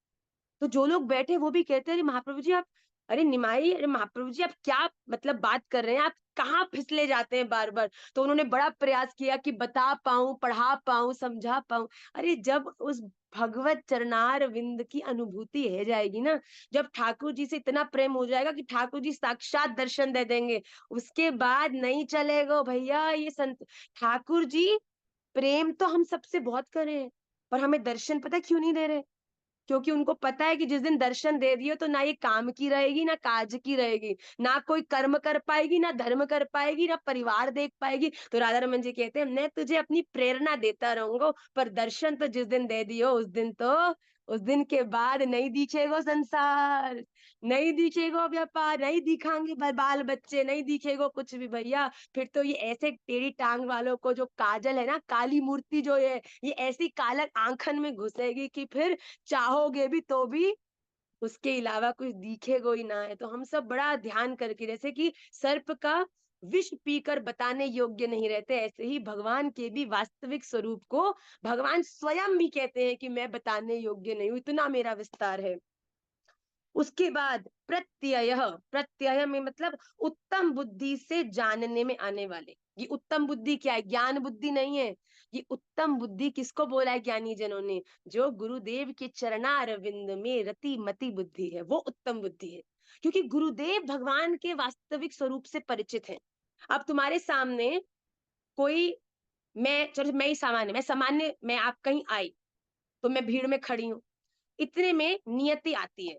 तो जो लोग बैठे वो भी कहते हैं, अरे महाप्रभु जी आप, अरे निमाई, अरे महाप्रभु जी आप क्या मतलब बात कर रहे हैं, आप कहाँ फिसले जाते हैं बार बार। तो उन्होंने बड़ा प्रयास किया कि बता पाऊं, पढ़ा पाऊं, समझा पाऊं। अरे जब उस भगवत चरणार विंद की अनुभूति है जाएगी ना, जब ठाकुर जी से इतना प्रेम हो जाएगा कि ठाकुर जी साक्षात दर्शन दे देंगे, उसके बाद नहीं चलेगा भैया ये संत। ठाकुर जी प्रेम तो हम सबसे बहुत कर रहे हैं, पर हमें दर्शन पता क्यों नहीं दे रहे? क्योंकि उनको पता है कि जिस दिन दर्शन दे दिए तो ना ये काम की रहेगी, ना काज की रहेगी, ना कोई कर्म कर पाएगी, ना धर्म कर पाएगी, ना परिवार देख पाएगी। तो राधा रमन जी कहते हैं, मैं तुझे अपनी प्रेरणा देता रहूंगा, पर दर्शन तो जिस दिन दे दियो उस दिन तो, उस दिन के बाद नहीं दिखेगा संसार, नहीं दिखेगा व्यापार, नहीं दिखाएंगे बाल बच्चे, नहीं दिखेगा कुछ भी भैया। फिर तो ये ऐसे टेढ़ी टांग वालों को जो काजल है ना, काली मूर्ति जो है, ये ऐसी कालक आंखन में घुसेगी कि फिर चाहोगे भी तो भी उसके अलावा कुछ दिखेगा ही ना है। तो हम सब बड़ा ध्यान करके, जैसे कि सर्प का विष पीकर बताने योग्य नहीं रहते, ऐसे ही भगवान के भी वास्तविक स्वरूप को भगवान स्वयं भी कहते हैं कि मैं बताने योग्य नहीं हूं, इतना मेरा विस्तार है। उसके बाद प्रत्यय, प्रत्यय में मतलब उत्तम बुद्धि से जानने में आने वाले। ये उत्तम बुद्धि क्या है? ज्ञान बुद्धि नहीं है। ये उत्तम बुद्धि किसको बोला है ज्ञानी जनों ने? जो गुरुदेव के चरणार विंद में रति मति बुद्धि है, वो उत्तम बुद्धि है। क्योंकि गुरुदेव भगवान के वास्तविक स्वरूप से परिचित हैं। अब तुम्हारे सामने कोई, मैं चलो मैं ही सामान्य, मैं आप कहीं आई तो मैं भीड़ में खड़ी हूँ, इतने में नियति आती है,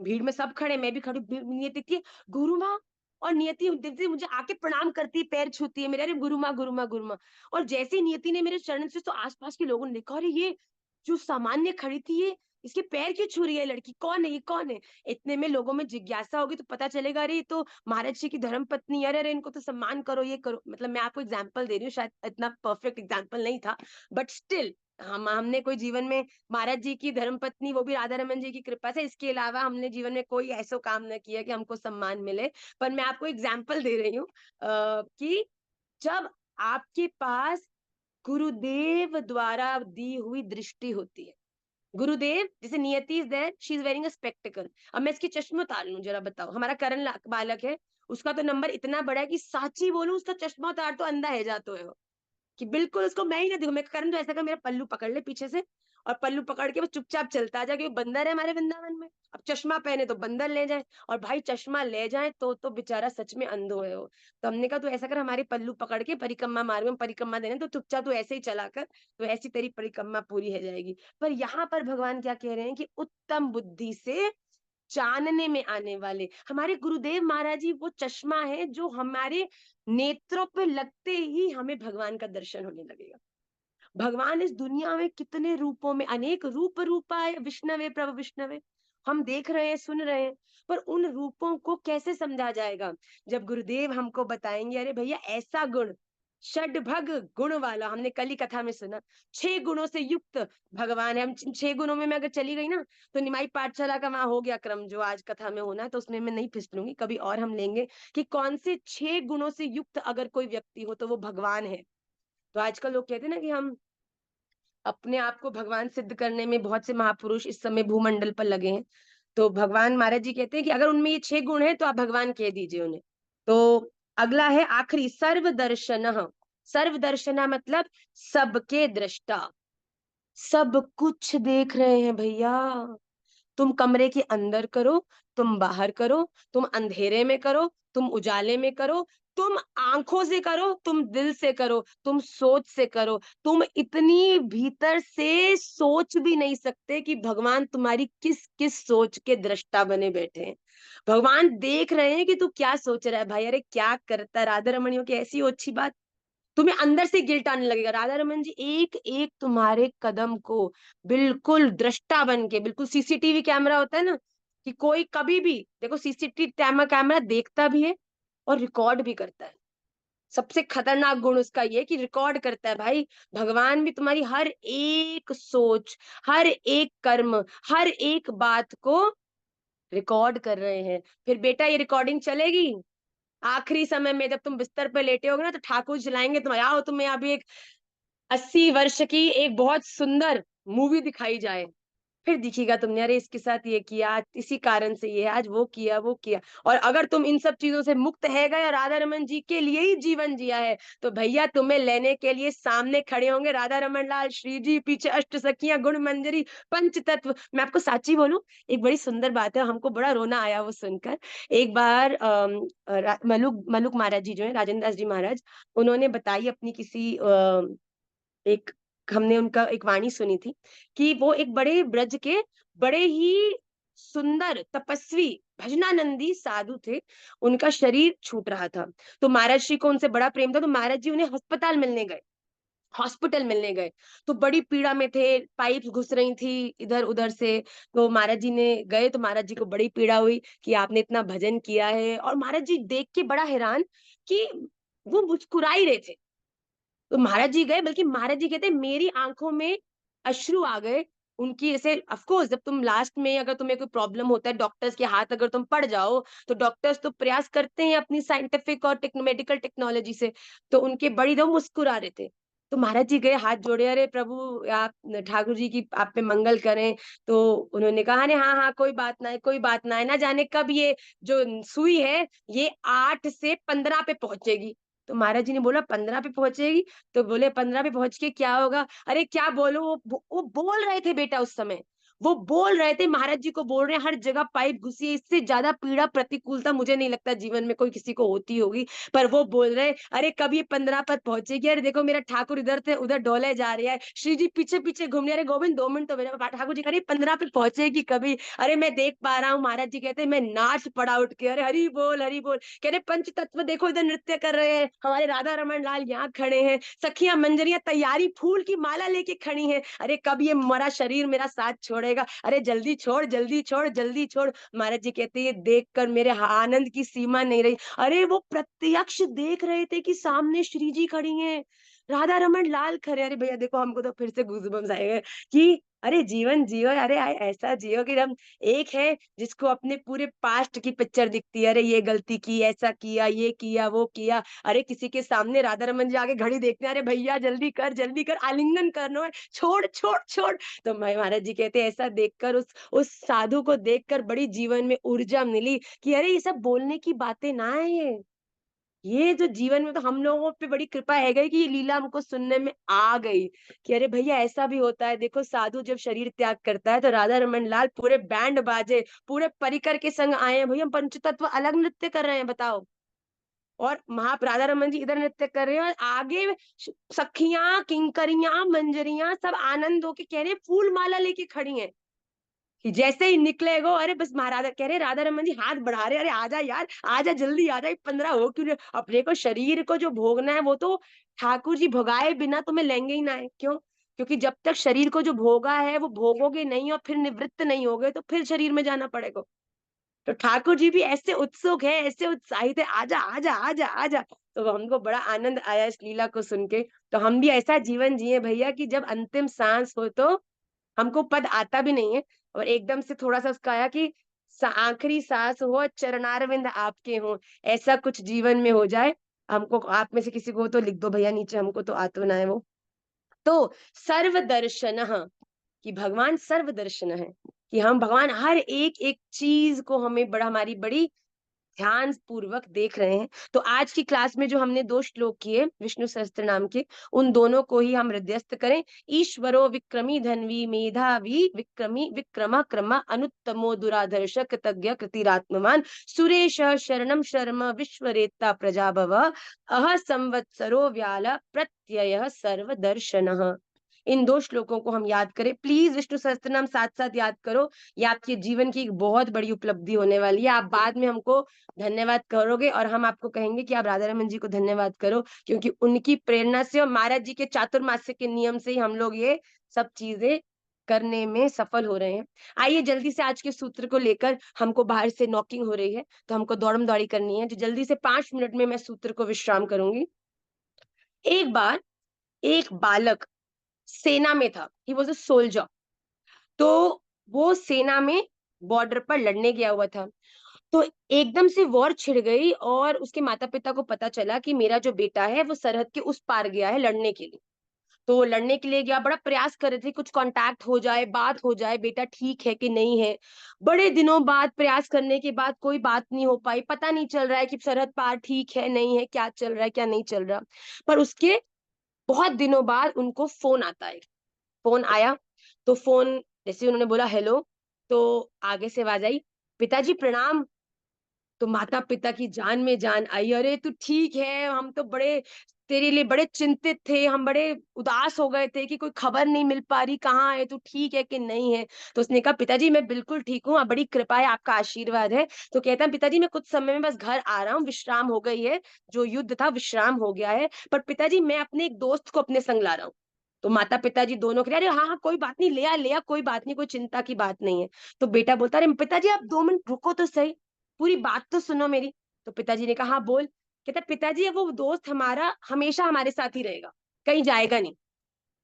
भीड़ में सब खड़े, मैं भी खड़ी, नियति थी गुरु माँ, और नियति देखते मुझे आके प्रणाम करती है, पैर छूती है मेरे, अरे गुरु माँ गुरु माँ गुरु माँ। और जैसे ही नियति ने मेरे चरण से, तो आसपास के लोगों ने देखा, अरे ये जो सामान्य खड़ी थी, ये इसके पैर क्यों छू रही है लड़की, कौन है ये, कौन है? इतने में लोगों में जिज्ञासा होगी तो पता चलेगा, अरे ये तो महाराज जी की धर्म पत्नी, अरे अरे इनको तो सम्मान करो, ये करो। मतलब मैं आपको एग्जाम्पल दे रही हूँ, शायद इतना परफेक्ट एग्जाम्पल नहीं था, बट स्टिल हमने कोई जीवन में महाराज जी की धर्मपत्नी, वो भी राधा रमन जी की कृपा से, इसके अलावा हमने जीवन में कोई ऐसा काम न किया कि हमको सम्मान मिले। पर मैं आपको एग्जाम्पल दे रही हूँ कि जब आपके पास गुरुदेव द्वारा दी हुई दृष्टि होती है, गुरुदेव जैसे Niyati is there, she is wearing a spectacle. अब मैं इसकी चश्मा उतार लूं, जरा बताओ, हमारा करण बालक है, उसका तो नंबर इतना बड़ा है कि साची बोलूं उसका चश्मा उतार तो अंधा है जातो है वो, कि बिल्कुल उसको मैं ही ना दिखूं। मैं करण तो ऐसा कर, मेरा पल्लू पकड़ ले पीछे से, और पल्लू पकड़ के वो चुपचाप चलता जा, क्योंकि बंदर है हमारे वृंदावन में। अब चश्मा पहने तो बंदर ले जाए, और भाई चश्मा ले जाए तो बेचारा सच में अंधो है वो। तो हमने कहा तू ऐसा कर, हमारे पल्लू पकड़ के परिक्रमा मार्ग में परिक्रमा देने, तो चुपचाप तू ऐसे ही चला कर, तो ऐसी तेरी परिक्रमा पूरी हो जाएगी। पर यहाँ पर भगवान क्या कह रहे हैं कि उत्तम बुद्धि से जानने में आने वाले हमारे गुरुदेव महाराज जी वो चश्मा है जो हमारे नेत्रों पे लगते ही हमें भगवान का दर्शन होने लगेगा। भगवान इस दुनिया में कितने रूपों में, अनेक रूप रूपाय विष्णवे प्रभु विष्णवे, हम देख रहे हैं, सुन रहे हैं, पर उन रूपों को कैसे समझा जाएगा? जब गुरुदेव हमको बताएंगे, अरे भैया ऐसा गुण, षडभग गुण वाला, हमने कल ही कथा में सुना, 6 गुणों से युक्त भगवान है। हम 6 गुणों में मैं अगर चली गई ना, तो निमाई पाठशाला का वहां हो गया क्रम जो आज कथा में होना है, तो उसमें मैं नहीं फिसलूंगी, कभी और हम लेंगे कि कौन से 6 गुणों से युक्त अगर कोई व्यक्ति हो तो वो भगवान है। तो आजकल लोग कहते हैं ना कि हम अपने आप को भगवान सिद्ध करने में, बहुत से महापुरुष इस समय भूमंडल पर लगे हैं, तो भगवान महाराज जी कहते हैं कि अगर उनमें ये 6 गुण है तो आप भगवान कह दीजिए उन्हें। तो अगला है आखिरी, सर्वदर्शन। सर्वदर्शना मतलब सबके दृष्टा, सब कुछ देख रहे हैं भैया। तुम कमरे के अंदर करो, तुम बाहर करो, तुम अंधेरे में करो, तुम उजाले में करो, तुम आंखों से करो, तुम दिल से करो, तुम सोच से करो, तुम इतनी भीतर से सोच भी नहीं सकते कि भगवान तुम्हारी किस किस सोच के दृष्टा बने बैठे हैं। भगवान देख रहे हैं कि तू क्या सोच रहा है भाई, अरे क्या करता है। राधा रमणियों की ऐसी अच्छी बात, तुम्हें अंदर से गिल्ट आने लगेगा। राधा रमन जी एक एक तुम्हारे कदम को बिल्कुल दृष्टा बन के, बिल्कुल सीसीटीवी कैमरा होता है ना, कि कोई कभी भी देखो, सीसीटीवी कैमरा देखता भी है और रिकॉर्ड भी करता है। सबसे खतरनाक गुण उसका ये कि रिकॉर्ड करता है भाई। भगवान भी तुम्हारी हर एक सोच, हर एक कर्म, हर एक बात को रिकॉर्ड कर रहे हैं। फिर बेटा ये रिकॉर्डिंग चलेगी, आखिरी समय में जब तुम बिस्तर पे लेटे होगे ना, तो ठाकुर चलाएंगे तुम, आओ तुम्हें अभी एक 80 वर्ष की एक बहुत सुंदर मूवी दिखाई जाए। फिर दिखेगा तुमने, अरे इसके साथ ये किया, आज इसी कारण से ये, आज वो किया वो किया। और अगर तुम इन सब चीजों से मुक्त है गए और राधा रमन जी के लिए ही जीवन जिया है, तो भैया तुम्हें लेने के लिए सामने खड़े होंगे राधा रमन लाल, श्री जी, पीछे अष्ट सखियां, गुण मंजरी, पंच तत्व। मैं आपको साची बोलूं, एक बड़ी सुंदर बात है, हमको बड़ा रोना आया वो सुनकर। एक बार मलुक मलुक महाराज जी जो है, राजेंद्र दास जी महाराज, उन्होंने बताई अपनी किसी एक, हमने उनका एक वाणी सुनी थी कि वो एक बड़े ब्रज के बड़े ही सुंदर तपस्वी भजनानंदी साधु थे। उनका शरीर छूट रहा था, तो महाराज श्री को उनसे बड़ा प्रेम था, तो महाराज जी उन्हें हॉस्पिटल मिलने गए। तो बड़ी पीड़ा में थे, पाइप्स घुस रही थी इधर उधर से। तो महाराज जी ने गए, तो महाराज जी को बड़ी पीड़ा हुई कि आपने इतना भजन किया है। और महाराज जी देख के बड़ा हैरान कि वो मुस्कुरा ही रहे थे। तो महाराज जी गए, बल्कि महाराज जी कहते मेरी आंखों में अश्रु आ गए उनकी। जैसे ऑफ कोर्स जब तुम लास्ट में, अगर तुम्हें कोई प्रॉब्लम होता है, डॉक्टर्स के हाथ अगर तुम पड़ जाओ, तो डॉक्टर्स तो प्रयास करते हैं अपनी साइंटिफिक और मेडिकल टेक्नोलॉजी से। तो उनके बड़ी दम मुस्कुरा रहे थे। तो महाराज जी गए, हाथ जोड़े, अरे प्रभु आप ठाकुर जी की आप पे मंगल करें। तो उन्होंने कहा, अरे हाँ हाँ कोई बात ना है, कोई बात ना है, ना जाने कब ये जो सुई है ये 8 से 15 पे पहुंचेगी। तो महाराज जी ने बोला 15 पे पहुंचेगी? तो बोले 15 पे पहुंच के क्या होगा? अरे क्या बोलो, वो बोल रहे थे बेटा उस समय, वो बोल रहे थे, महाराज जी को बोल रहे हैं, हर जगह पाइप घुसी है, इससे ज्यादा पीड़ा प्रतिकूलता मुझे नहीं लगता जीवन में कोई किसी को होती होगी। पर वो बोल रहे, अरे कब ये 15 पर पहुंचेगी? अरे देखो मेरा ठाकुर इधर से उधर डोले जा रहा है, श्री जी पीछे पीछे घूम रहे, अरे गोविंद 2 मिनट तो मेरा ठाकुर जी करे 15 पे पहुंचेगी कभी? अरे मैं देख पा रहा हूँ। महाराज जी कहते मैं नाच पड़ा उठ के, अरे हरि बोल हरि बोल। कह रहे पंच तत्व देखो इधर नृत्य कर रहे हैं, हमारे राधा रमन लाल यहाँ खड़े हैं, सखियां मंजरियां तैयारी फूल की माला लेके खड़ी हैं। अरे कब ये मरा शरीर मेरा साथ छोड़ेगा? अरे जल्दी छोड़ जल्दी छोड़ जल्दी छोड़। महाराज जी कहते ये देख कर मेरे आनंद की सीमा नहीं रही। अरे वो प्रत्यक्ष देख रहे थे कि सामने श्री जी खड़ी हैं, राधा रमन लाल खड़े। अरे भैया देखो, हमको तो फिर से गूज़बम्स आएंगे कि अरे जीवन जियो, अरे ऐसा जियो कि हम एक है जिसको अपने पूरे पास्ट की पिक्चर दिखती है, अरे ये गलती की, ऐसा किया, ये किया वो किया। अरे किसी के सामने राधा रमन जी आगे घड़ी देखते हैं, अरे भैया जल्दी कर, आलिंगन करना है, छोड़ छोड़ छोड़। तो महाराज जी कहते हैं ऐसा देखकर, उस साधु को देखकर बड़ी जीवन में ऊर्जा मिली कि अरे ये सब बोलने की बातें ना है, ये जो जीवन में तो हम लोगों पे बड़ी कृपा है गई कि ये लीला हमको सुनने में आ गई कि अरे भैया ऐसा भी होता है। देखो साधु जब शरीर त्याग करता है, तो राधा रमन लाल पूरे बैंड बाजे, पूरे परिकर के संग आए हैं। भैया हम पंचतत्व अलग नृत्य कर रहे हैं, बताओ, और राधा रमन जी इधर नृत्य कर रहे हैं, और आगे सखियां किंकरियां मंजरियां सब आनंद होके कह रहे हैं, फूल माला लेके खड़ी हैं कि जैसे ही निकले गो, अरे बस महाराजा कह रहे, राधा रमन जी हाथ बढ़ा रहे, अरे आजा यार, आजा जल्दी आजा, 15 हो क्यों नहीं? अपने को शरीर को जो भोगना है वो तो ठाकुर जी भोगाए बिना तुम्हें लेंगे ही ना है। क्यों? क्योंकि जब तक शरीर को जो भोगा है वो भोगोगे नहीं और फिर निवृत्त नहीं होगे, तो फिर शरीर में जाना पड़ेगा। तो ठाकुर जी भी ऐसे उत्सुक है, ऐसे उत्साहित है, आजा आजा आजा आजा। तो हमको बड़ा आनंद आया इस लीला को सुन के। तो हम भी ऐसा जीवन जिए भैया कि जब अंतिम सांस हो तो हमको पद आता भी नहीं है, और एकदम से थोड़ा सा उसका आया कि आखिरी सांस हो, चरणारविंद आपके हो, ऐसा कुछ जीवन में हो जाए। हमको, आप में से किसी को तो लिख दो भैया नीचे, हमको तो आत्मना है वो। तो सर्वदर्शन, कि भगवान सर्वदर्शन है, कि हम भगवान हर एक एक चीज को हमें बड़ा, हमारी बड़ी ध्यान पूर्वक देख रहे हैं। तो आज की क्लास में जो हमने 2 श्लोक किए विष्णु सहस्त्र नाम के, उन दोनों को ही हम हृदयस्थ करें। ईश्वरो विक्रमी धन्वी मेधावी विक्रमी विक्रम क्रम अनुत्तमो दुराधर्ष कृतज्ञ कृतिरात्मवान सुरेश शरणम शर्म विश्वरेता प्रजाभव अह संवत्सरो व्याल प्रत्यय सर्वदर्शनः। इन 2 श्लोकों को हम याद करें। प्लीज विष्णु सहस्त्र नाम साथ साथ याद करो, ये आपके जीवन की एक बहुत बड़ी उपलब्धि होने वाली है। आप बाद में हमको धन्यवाद करोगे और हम आपको कहेंगे कि आप राधा रमन जी को धन्यवाद करो, क्योंकि उनकी प्रेरणा से और महाराज जी के चातुर्मास्य के नियम से ही हम लोग ये सब चीजें करने में सफल हो रहे हैं। आइए जल्दी से आज के सूत्र को लेकर, हमको बाहर से नॉकिंग हो रही है तो हमको दौड़म दौड़ी करनी है, जो जल्दी से 5 मिनट में मैं सूत्र को विश्राम करूंगी। एक बार एक बालक सेना में था, ही वॉज अ सोल्जर। तो वो सेना में बॉर्डर पर लड़ने गया हुआ था। तो एकदम से वॉर छिड़ गई और उसके माता पिता को पता चला कि मेरा जो बेटा है वो सरहद के उस पार गया है लड़ने के लिए। तो वो लड़ने के लिए गया, बड़ा प्रयास कर रहे थे कुछ कांटेक्ट हो जाए, बात हो जाए, बेटा ठीक है कि नहीं है। बड़े दिनों बाद प्रयास करने के बाद कोई बात नहीं हो पाई, पता नहीं चल रहा है कि सरहद पार ठीक है नहीं है, क्या चल रहा है क्या नहीं चल रहा। पर उसके बहुत दिनों बाद उनको फोन आता है। फोन आया तो फोन जैसे उन्होंने बोला हेलो, तो आगे से आवाज आई, पिताजी प्रणाम। तो माता पिता की जान में जान आई, अरे तू ठीक है, हम तो बड़े तेरे लिए बड़े चिंतित थे, हम बड़े उदास हो गए थे कि कोई खबर नहीं मिल पा रही, कहाँ है तू, ठीक है कि नहीं है। तो उसने कहा पिताजी मैं बिल्कुल ठीक हूँ, आप बड़ी कृपा है, आपका आशीर्वाद है। तो कहता है पिताजी मैं कुछ समय में बस घर आ रहा हूँ, विश्राम हो गई है, जो युद्ध था विश्राम हो गया है, पर पिताजी मैं अपने एक दोस्त को अपने संग ला रहा हूँ। तो माता पिताजी दोनों कह रहे अरे हाँ हाँ कोई बात नहीं, ले आ कोई बात नहीं, कोई चिंता की बात नहीं है। तो बेटा बोलता अरे पिताजी आप 2 मिनट रुको तो सही, पूरी बात तो सुनो मेरी। तो पिताजी ने कहा हाँ बोल। कहता पिताजी वो दोस्त हमारा हमेशा हमारे साथ ही रहेगा, कहीं जाएगा नहीं।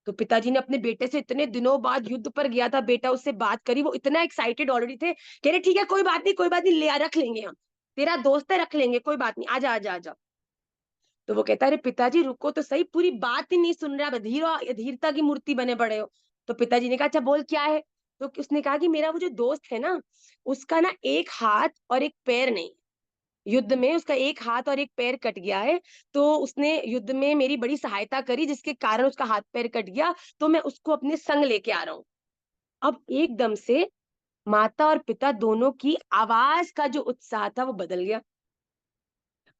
तो पिताजी ने अपने बेटे से इतने दिनों बाद युद्ध पर गया था बेटा, उससे बात करी, वो इतना एक्साइटेड ऑलरेडी थे, कह रहे ठीक है कोई बात नहीं कोई बात नहीं, ले आ रख लेंगे हम, तेरा दोस्त है रख लेंगे कोई बात नहीं, आजा आजा आजा। तो वो कहता है अरे पिताजी रुको तो सही, पूरी बात ही नहीं सुन रहा, धीरता की मूर्ति बने पड़े हो। तो पिताजी ने कहा अच्छा बोल क्या है। तो उसने कहा कि मेरा वो जो दोस्त है ना, उसका ना एक हाथ और एक पैर नहीं, युद्ध में उसका एक हाथ और एक पैर कट गया है। तो उसने युद्ध में मेरी बड़ी सहायता करी जिसके कारण उसका हाथ पैर कट गया, तो मैं उसको अपने संग लेके आ रहा हूँ। अब एकदम से माता और पिता दोनों की आवाज का जो उत्साह था वो बदल गया।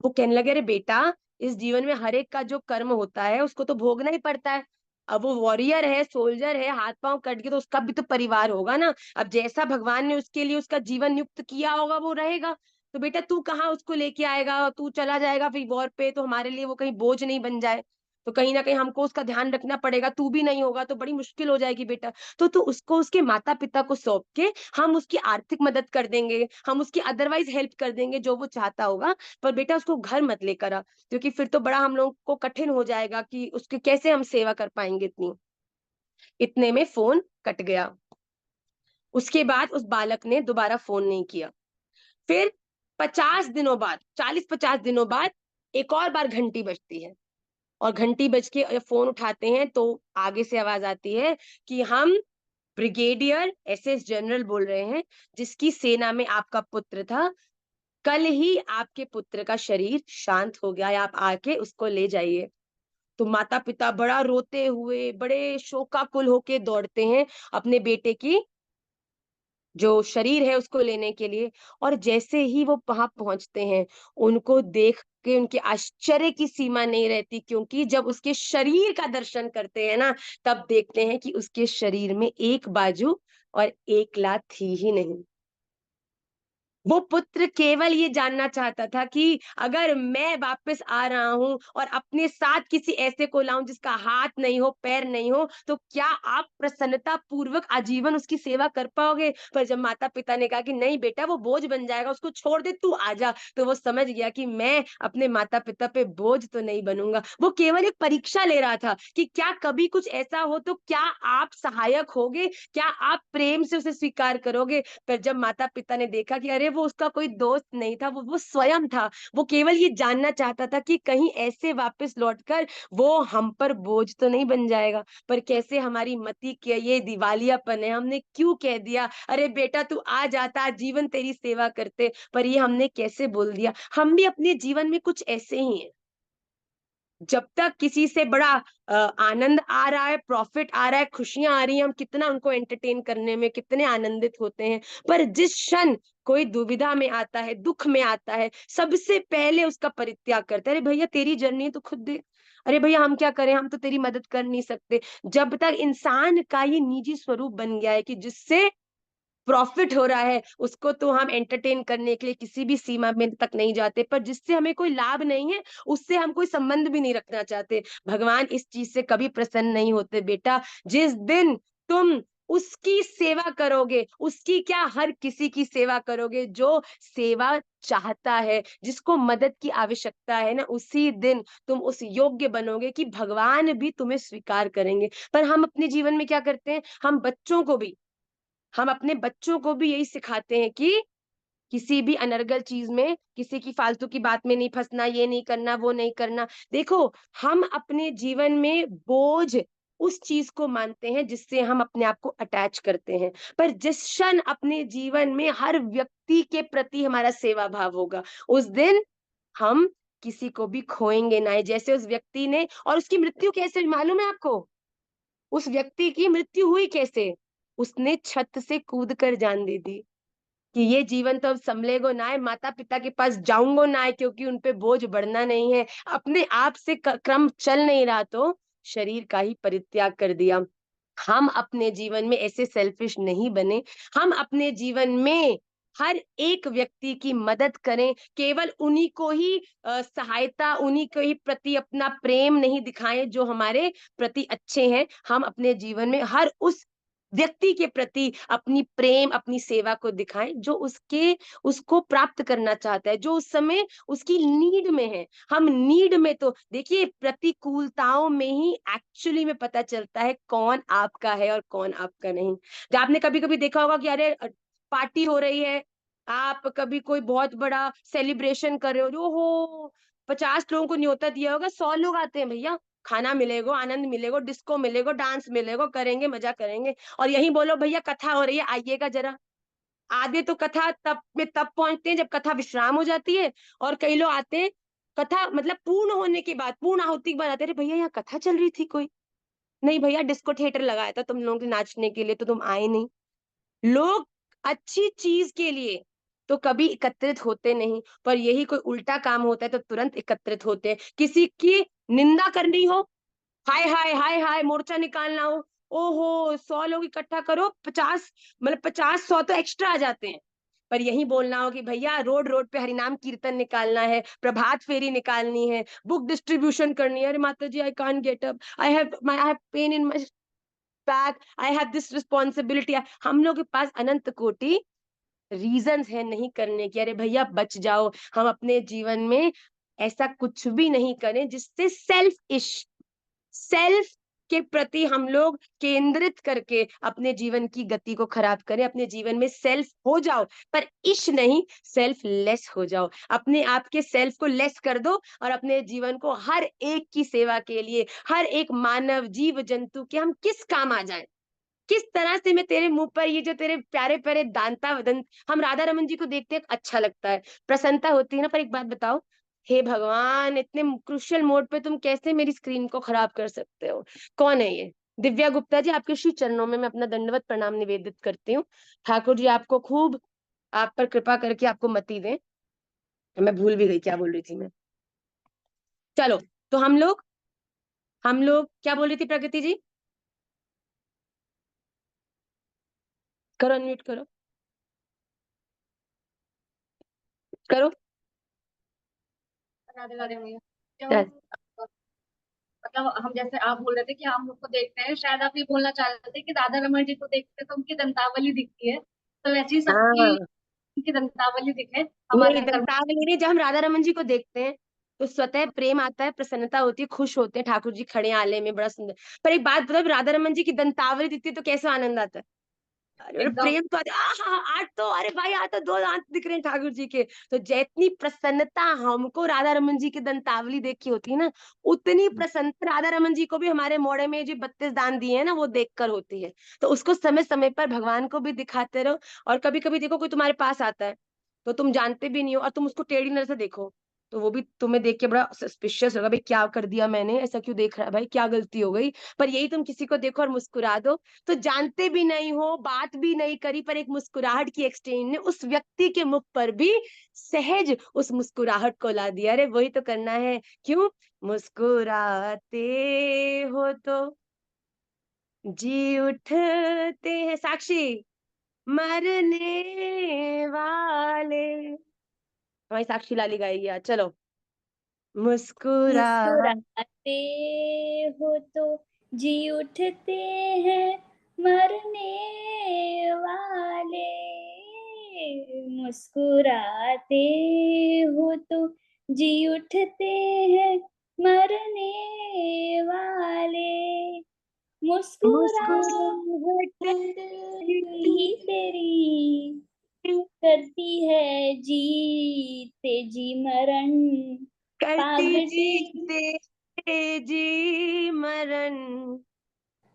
वो कहने लगे अरे बेटा इस जीवन में हर एक का जो कर्म होता है उसको तो भोगना ही पड़ता है। अब वो वॉरियर है, सोल्जर है, हाथ पांव कट गए तो उसका भी तो परिवार होगा ना, अब जैसा भगवान ने उसके लिए उसका जीवन नियुक्त किया होगा वो रहेगा। तो बेटा तू कहाँ उसको लेके आएगा, तू चला जाएगा फिर वॉर पे तो हमारे लिए वो कहीं बोझ नहीं बन जाए, तो कहीं ना कहीं हमको उसका ध्यान रखना पड़ेगा, तू भी नहीं होगा तो बड़ी मुश्किल हो जाएगी बेटा। तो तू उसको उसके माता पिता को सौंप के हम उसकी आर्थिक मदद कर देंगे, हम उसकी अदरवाइज हेल्प कर देंगे जो वो चाहता होगा, पर बेटा उसको घर मत लेकर आ, क्योंकि फिर तो बड़ा हम लोग को कठिन हो जाएगा कि उसकी कैसे हम सेवा कर पाएंगे इतनी। इतने में फोन कट गया। उसके बाद उस बालक ने दोबारा फोन नहीं किया। फिर 50 दिनों बाद, 40-50 दिनों बाद एक और बार घंटी बजती है, और घंटी बज के फोन उठाते हैं तो आगे से आवाज आती है कि हम ब्रिगेडियर एसएस जनरल बोल रहे हैं, जिसकी सेना में आपका पुत्र था, कल ही आपके पुत्र का शरीर शांत हो गया है, आप आके उसको ले जाइए। तो माता पिता बड़ा रोते हुए बड़े शोकाकुल होके दौड़ते हैं अपने बेटे की जो शरीर है उसको लेने के लिए। और जैसे ही वो वहां पहुंचते हैं उनको देख के उनके आश्चर्य की सीमा नहीं रहती, क्योंकि जब उसके शरीर का दर्शन करते हैं ना तब देखते हैं कि उसके शरीर में एक बाजू और एक लात थी ही नहीं। वो पुत्र केवल ये जानना चाहता था कि अगर मैं वापस आ रहा हूं और अपने साथ किसी ऐसे को लाऊं जिसका हाथ नहीं हो पैर नहीं हो, तो क्या आप प्रसन्नता पूर्वक आजीवन उसकी सेवा कर पाओगे। पर जब माता पिता ने कहा कि नहीं बेटा वो बोझ बन जाएगा, उसको छोड़ दे तू आजा, तो वो समझ गया कि मैं अपने माता पिता पे बोझ तो नहीं बनूंगा। वो केवल एक परीक्षा ले रहा था कि क्या कभी कुछ ऐसा हो तो क्या आप सहायक होगे, क्या आप प्रेम से उसे स्वीकार करोगे। पर जब माता पिता ने देखा कि अरे वो उसका कोई दोस्त नहीं था, वो स्वयं था। वो केवल ये जानना चाहता था कि कहीं ऐसे वापस लौटकर वो हम पर बोझ तो नहीं बन जाएगा। पर कैसे हमारी मति के ये दिवालियापन है, हमने क्यों कह दिया अरे बेटा तू आ जाता, जीवन तेरी सेवा करते, पर ये हमने कैसे बोल दिया। हम भी अपने जीवन में कुछ ऐसे ही हैं। जब तक किसी से बड़ा आनंद आ रहा है, प्रॉफिट आ रहा है, खुशियां आ रही हैं, हम कितना उनको एंटरटेन करने में कितने आनंदित होते हैं। पर जिस क्षण कोई दुविधा में आता है, दुख में आता है, सबसे पहले उसका परित्याग करता है। अरे भैया तेरी जर्नी तो खुद देख, अरे भैया हम क्या करें, हम तो तेरी मदद कर नहीं सकते। जब तक इंसान का ये निजी स्वरूप बन गया है कि जिससे प्रॉफिट हो रहा है, उसको तो हम एंटरटेन करने के लिए किसी भी सीमा में तक नहीं जाते, पर जिससे हमें कोई लाभ नहीं है उससे हम कोई संबंध भी नहीं रखना चाहते। भगवान इस चीज से कभी प्रसन्न नहीं होते बेटा। जिस दिन तुम उसकी सेवा करोगे, उसकी क्या हर किसी की सेवा करोगे जो सेवा चाहता है, जिसको मदद की आवश्यकता है ना, उसी दिन तुम उस योग्य बनोगे कि भगवान भी तुम्हें स्वीकार करेंगे। पर हम अपने जीवन में क्या करते हैं, हम अपने बच्चों को भी यही सिखाते हैं कि किसी भी अनर्गल चीज में, किसी की फालतू की बात में नहीं फंसना, ये नहीं करना, वो नहीं करना। देखो, हम अपने जीवन में बोझ उस चीज को मानते हैं जिससे हम अपने आप को अटैच करते हैं। पर जिस क्षण अपने जीवन में हर व्यक्ति के प्रति हमारा सेवा भाव होगा, उस दिन हम किसी को भी खोएंगे ना। जैसे उस व्यक्ति ने, और उसकी मृत्यु कैसे मालूम है आपको? उस व्यक्ति की मृत्यु हुई कैसे? उसने छत से कूद कर जान दे दी कि ये जीवन तो अब संभलेगो ना है, माता पिता के पास जाऊंगो ना है, क्योंकि उनपे बोझ बढ़ना नहीं है, अपने आप से क्रम चल नहीं रहा, तो शरीर का ही परित्याग कर दिया। हम अपने जीवन में ऐसे सेल्फिश नहीं बने। हम अपने जीवन में हर एक व्यक्ति की मदद करें, केवल उन्हीं को ही सहायता, उन्हीं को ही प्रति अपना प्रेम नहीं दिखाएं जो हमारे प्रति अच्छे हैं। हम अपने जीवन में हर उस व्यक्ति के प्रति अपनी प्रेम, अपनी सेवा को दिखाएं जो उसको प्राप्त करना चाहता है, जो उस समय उसकी नीड में है। हम नीड में, तो देखिए प्रतिकूलताओं में ही एक्चुअली में पता चलता है कौन आपका है और कौन आपका नहीं। जब आपने कभी कभी देखा होगा कि अरे पार्टी हो रही है, आप कभी कोई बहुत बड़ा सेलिब्रेशन कर रहे हो, हो 50 लोगों को न्योता दिया होगा, 100 लोग आते हैं भैया, खाना मिलेगा, आनंद मिलेगा, डिस्को मिलेगा, डांस मिलेगा, करेंगे, मजा करेंगे। और यही बोलो भैया कथा हो रही है, आइएगा जरा। आधे तो कथा तब पहुंचते हैं जब कथा विश्राम हो जाती है, और कई लोग आते हैं कथा मतलब पूर्ण होने के बाद, पूर्ण आहुति के बाद आते हैं, भैया यहाँ कथा चल रही थी कोई? नहीं भैया, डिस्को थिएटर लगाया था तुम लोगों के नाचने के लिए, तो तुम आए नहीं। लोग अच्छी चीज के लिए तो कभी एकत्रित होते नहीं, पर यही कोई उल्टा काम होता है तो तुरंत एकत्रित होते हैं। किसी की निंदा करनी हो, हाय हाय हाय हाय, मोर्चा निकालना हो, ओहो 100 लोग इकट्ठा करो, 50 मतलब 50-100 तो एक्स्ट्रा आ जाते हैं। पर यही बोलना हो कि भैया रोड रोड पे हरिनाम कीर्तन निकालना है, प्रभात फेरी निकालनी है, बुक डिस्ट्रीब्यूशन करनी है, अरे माता जी I can't get up, I have pain in my back, I have this responsibility. हम लोग के पास अनंत कोटि रीजंस है नहीं करने की। अरे भैया बच जाओ, हम अपने जीवन में ऐसा कुछ भी नहीं करें जिससे सेल्फ के प्रति हम लोग केंद्रित करके अपने जीवन की गति को खराब करें। अपने जीवन में सेल्फ हो जाओ, पर इश नहीं, सेल्फ लेस हो जाओ। अपने आप के सेल्फ को लेस कर दो और अपने जीवन को हर एक की सेवा के लिए, हर एक मानव जीव जंतु के हम किस काम आ जाएं। किस तरह से मैं तेरे मुंह पर ये जो तेरे प्यारे प्यारे दांता वदन, हम राधा रमन जी को देखते हैं अच्छा लगता है, प्रसन्नता होती है ना। पर एक बात बताओ, हे भगवान, इतने क्रुशियल मोड पे तुम कैसे मेरी स्क्रीन को खराब कर सकते हो? कौन है ये? दिव्या गुप्ता जी, आपके श्री चरणों में मैं अपना दंडवत प्रणाम निवेदित करती हूँ। ठाकुर जी आपको खूब, आप पर कृपा करके आपको मति दें। मैं भूल भी गई क्या बोल रही थी मैं। चलो, तो हम लोग क्या बोल रही थी प्रकृति जी? करो, अनम्यूट करो, करो। राधे राधे भैया। Yes. मतलब हम जैसे आप बोल रहे थे कि हम लोग को देखते हैं, शायद आप ये बोलना चाह रहे थे कि राधा रमन जी को देखते हैं तो उनकी दंतावली दिखती है, तो वैसे ही सबकी हाँ, उनकी दंतावली दिखे नहीं हमारे अंदर। दंतावली नहीं, जब हम राधा रमन जी को देखते हैं तो स्वतः प्रेम आता है, प्रसन्नता होती है, खुश होते हैं। ठाकुर जी खड़े हैं आले में, बड़ा सुंदर। पर एक बात बताओ, राधा रमन जी की दंतावली दिखती है तो कैसा आनंद आता है? अरे एकदम प्रेम तो आज तो अरे भाई आज तो 2 दांत दिख रहे हैं ठाकुर जी के। तो जितनी प्रसन्नता हमको राधा रमन जी की दंतावली देख के होती है ना, उतनी प्रसन्नता राधा रमन जी को भी हमारे मोड़े में जो 32 दांत दिए हैं ना वो देखकर होती है। तो उसको समय समय पर भगवान को भी दिखाते रहो। और कभी कभी देखो कोई तुम्हारे पास आता है तो तुम जानते भी नहीं हो और तुम उसको टेढ़ी नजर से देखो, तो वो भी तुम्हें देख के बड़ा सस्पिशियस होगा, भाई क्या कर दिया मैंने, ऐसा क्यों देख रहा है, भाई क्या गलती हो गई। पर यही तुम किसी को देखो और मुस्कुरा दो, तो जानते भी नहीं हो, बात भी नहीं करी, पर एक मुस्कुराहट की एक्सचेंज ने उस व्यक्ति के मुख पर भी सहज उस मुस्कुराहट को ला दिया। अरे वही तो करना है। क्यों? मुस्कुराते हो तो जी उठते हैं। साक्षी, मरने वाले, हमारी साक्षी लाली गाएगी आज। चलो, मुस्कुरा मुस्कुराते हो तो जी उठते हैं मरने वाले, मुस्कुराते हो तो जी उठते हैं मरने वाले, मुस्कुराहट ही तेरी करती है जीते जी मरण, करती पागल जीते जी मरण।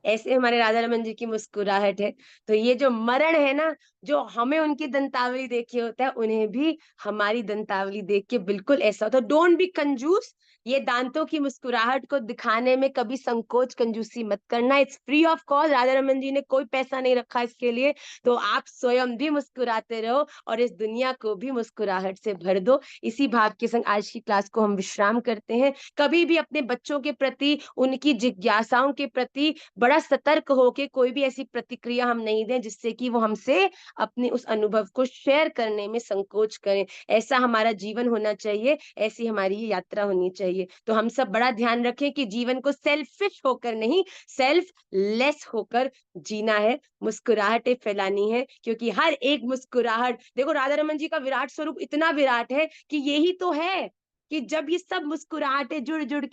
ऐसे हमारे राधा रमन जी की मुस्कुराहट है। तो ये जो मरण है ना, जो हमें उनकी दंतावली देख के होता है, उन्हें भी हमारी दंतावली देख के बिल्कुल ऐसा होता है। डोंट बी कंजूस। ये दांतों की मुस्कुराहट को दिखाने में कभी संकोच कंजूसी मत करना। It's free of cost. Radha Raman ji ने कोई पैसा नहीं रखा इसके लिए। तो आप स्वयं भी मुस्कुराते रहो और इस दुनिया को भी मुस्कुराहट से भर दो। इसी भाव के संग आज की क्लास को हम विश्राम करते हैं। कभी भी अपने बच्चों के प्रति, उनकी जिज्ञासाओं के प्रति बड़ा सतर्क होके कोई भी ऐसी प्रतिक्रिया हम नहीं दें जिससे कि वो हमसे अपने उस अनुभव को शेयर करने में संकोच करें। ऐसा हमारा जीवन होना चाहिए, ऐसी हमारी ये यात्रा होनी चाहिए। तो हम सब बड़ा ध्यान रखें कि जीवन को सेल्फिश होकर नहीं, सेल्फ लेस होकर जीना है। मुस्कुराहटें फैलानी है, क्योंकि हर एक मुस्कुराहट, देखो राधा रमन जी का विराट स्वरूप इतना विराट है कि यही तो है कि जब ये सब मुस्कुराहटें जुड़ जुड़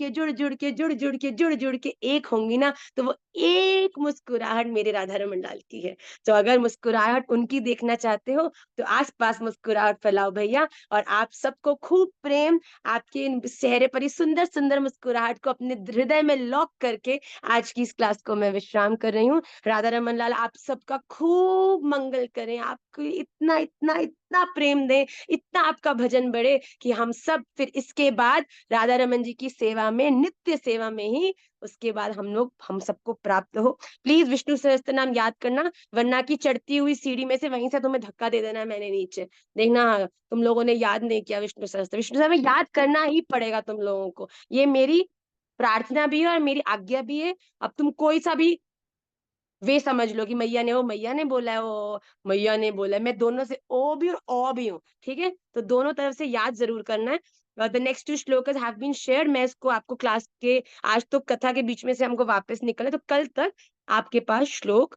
के एक होंगी ना, तो वो एक मुस्कुराहट मेरे राधा रमन लाल की है। तो अगर मुस्कुराहट उनकी देखना चाहते हो तो आसपास मुस्कुराहट फैलाओ भैया। और आप सबको खूब प्रेम, आपके इन चेहरे पर इस सुंदर सुंदर मुस्कुराहट को अपने हृदय में लॉक करके आज की इस क्लास को मैं विश्राम कर रही हूँ। राधा रमन लाल आप सबका खूब मंगल करें, आपको इतना इतना इतना प्रेम दें, इतना आपका भजन बढ़े कि हम सब फिर इसके बाद राधा रमन जी की सेवा में, नित्य सेवा में ही उसके बाद हम सबको प्राप्त हो। प्लीज विष्णु सहस्त्र नाम याद करना, वरना की चढ़ती हुई सीढ़ी में से वहीं से तुम्हें धक्का दे देना है मैंने नीचे। देखना तुम लोगों ने याद नहीं किया विष्णु सहस्त्र। विष्णु सहस्त्र में याद करना ही पड़ेगा तुम लोगों को। ये मेरी प्रार्थना भी है और मेरी आज्ञा भी है। अब तुम कोई सा भी वे समझ लो कि मैया ने बोला है, वो मैया ने बोला है, मैं दोनों से ओ भी और ओ भी हूँ। ठीक है, तो दोनों तरफ से याद जरूर करना है। द नेक्स्ट टू श्लोकस हैव बीन शेयर्ड। मैं इसको आपको क्लास के, आज तो कथा के बीच में से हमको वापस निकले, तो कल तक आपके पास श्लोक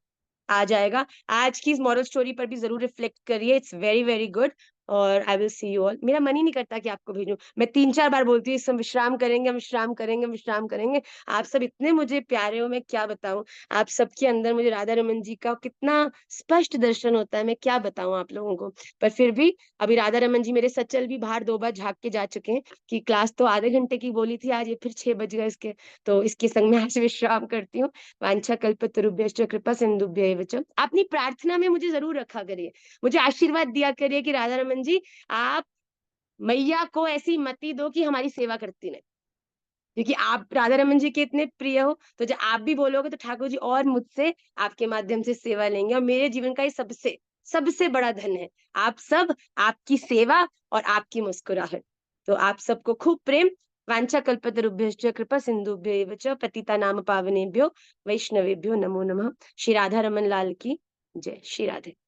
आ जाएगा। आज की इस मॉरल स्टोरी पर भी जरूर रिफ्लेक्ट करिए, इट्स वेरी वेरी गुड। और I will see you all. मेरा मन ही नहीं करता कि आपको भेजूं, मैं 3-4 बार बोलती हूँ इस समय विश्राम करेंगे, विश्राम करेंगे, विश्राम करेंगे। आप सब इतने मुझे प्यारे हो, मैं क्या बताऊं। आप सबके अंदर मुझे राधा रमन जी का कितना स्पष्ट दर्शन होता है, मैं क्या बताऊं आप लोगों को। पर फिर भी अभी राधा रमन जी मेरे सचल भी बाहर 2 बार झांक के जा चुके हैं कि क्लास तो आधे घंटे की बोली थी, आज ये फिर 6 बज गए इसके। तो इसके संग में आज विश्राम करती हूँ। वांछा कल्पतरुभ्यश्च कृपा सिंधुभ्यैव च। अपनी प्रार्थना में मुझे जरूर रखा करिए, मुझे आशीर्वाद दिया करिए कि राधा रमन जी आप मैया को ऐसी मति दो कि हमारी सेवा करती रहे, क्योंकि आप राधा रमन जी के इतने प्रिय हो। तो जब आप भी बोलोगे तो ठाकुर जी और मुझसे आपके माध्यम से सेवा लेंगे। और मेरे जीवन का ये सबसे सबसे बड़ा धन है, आप सब, आपकी सेवा और आपकी मुस्कुराहट। तो आप सबको खूब प्रेम। वांछा कल्पतरुभ्यश्च कृपा सिंधुभ्यैव च पतिता नाम पावनेभ्यो वैष्णवेभ्यो नमो नमः। श्री राधा रमन लाल की जय। श्री राधे।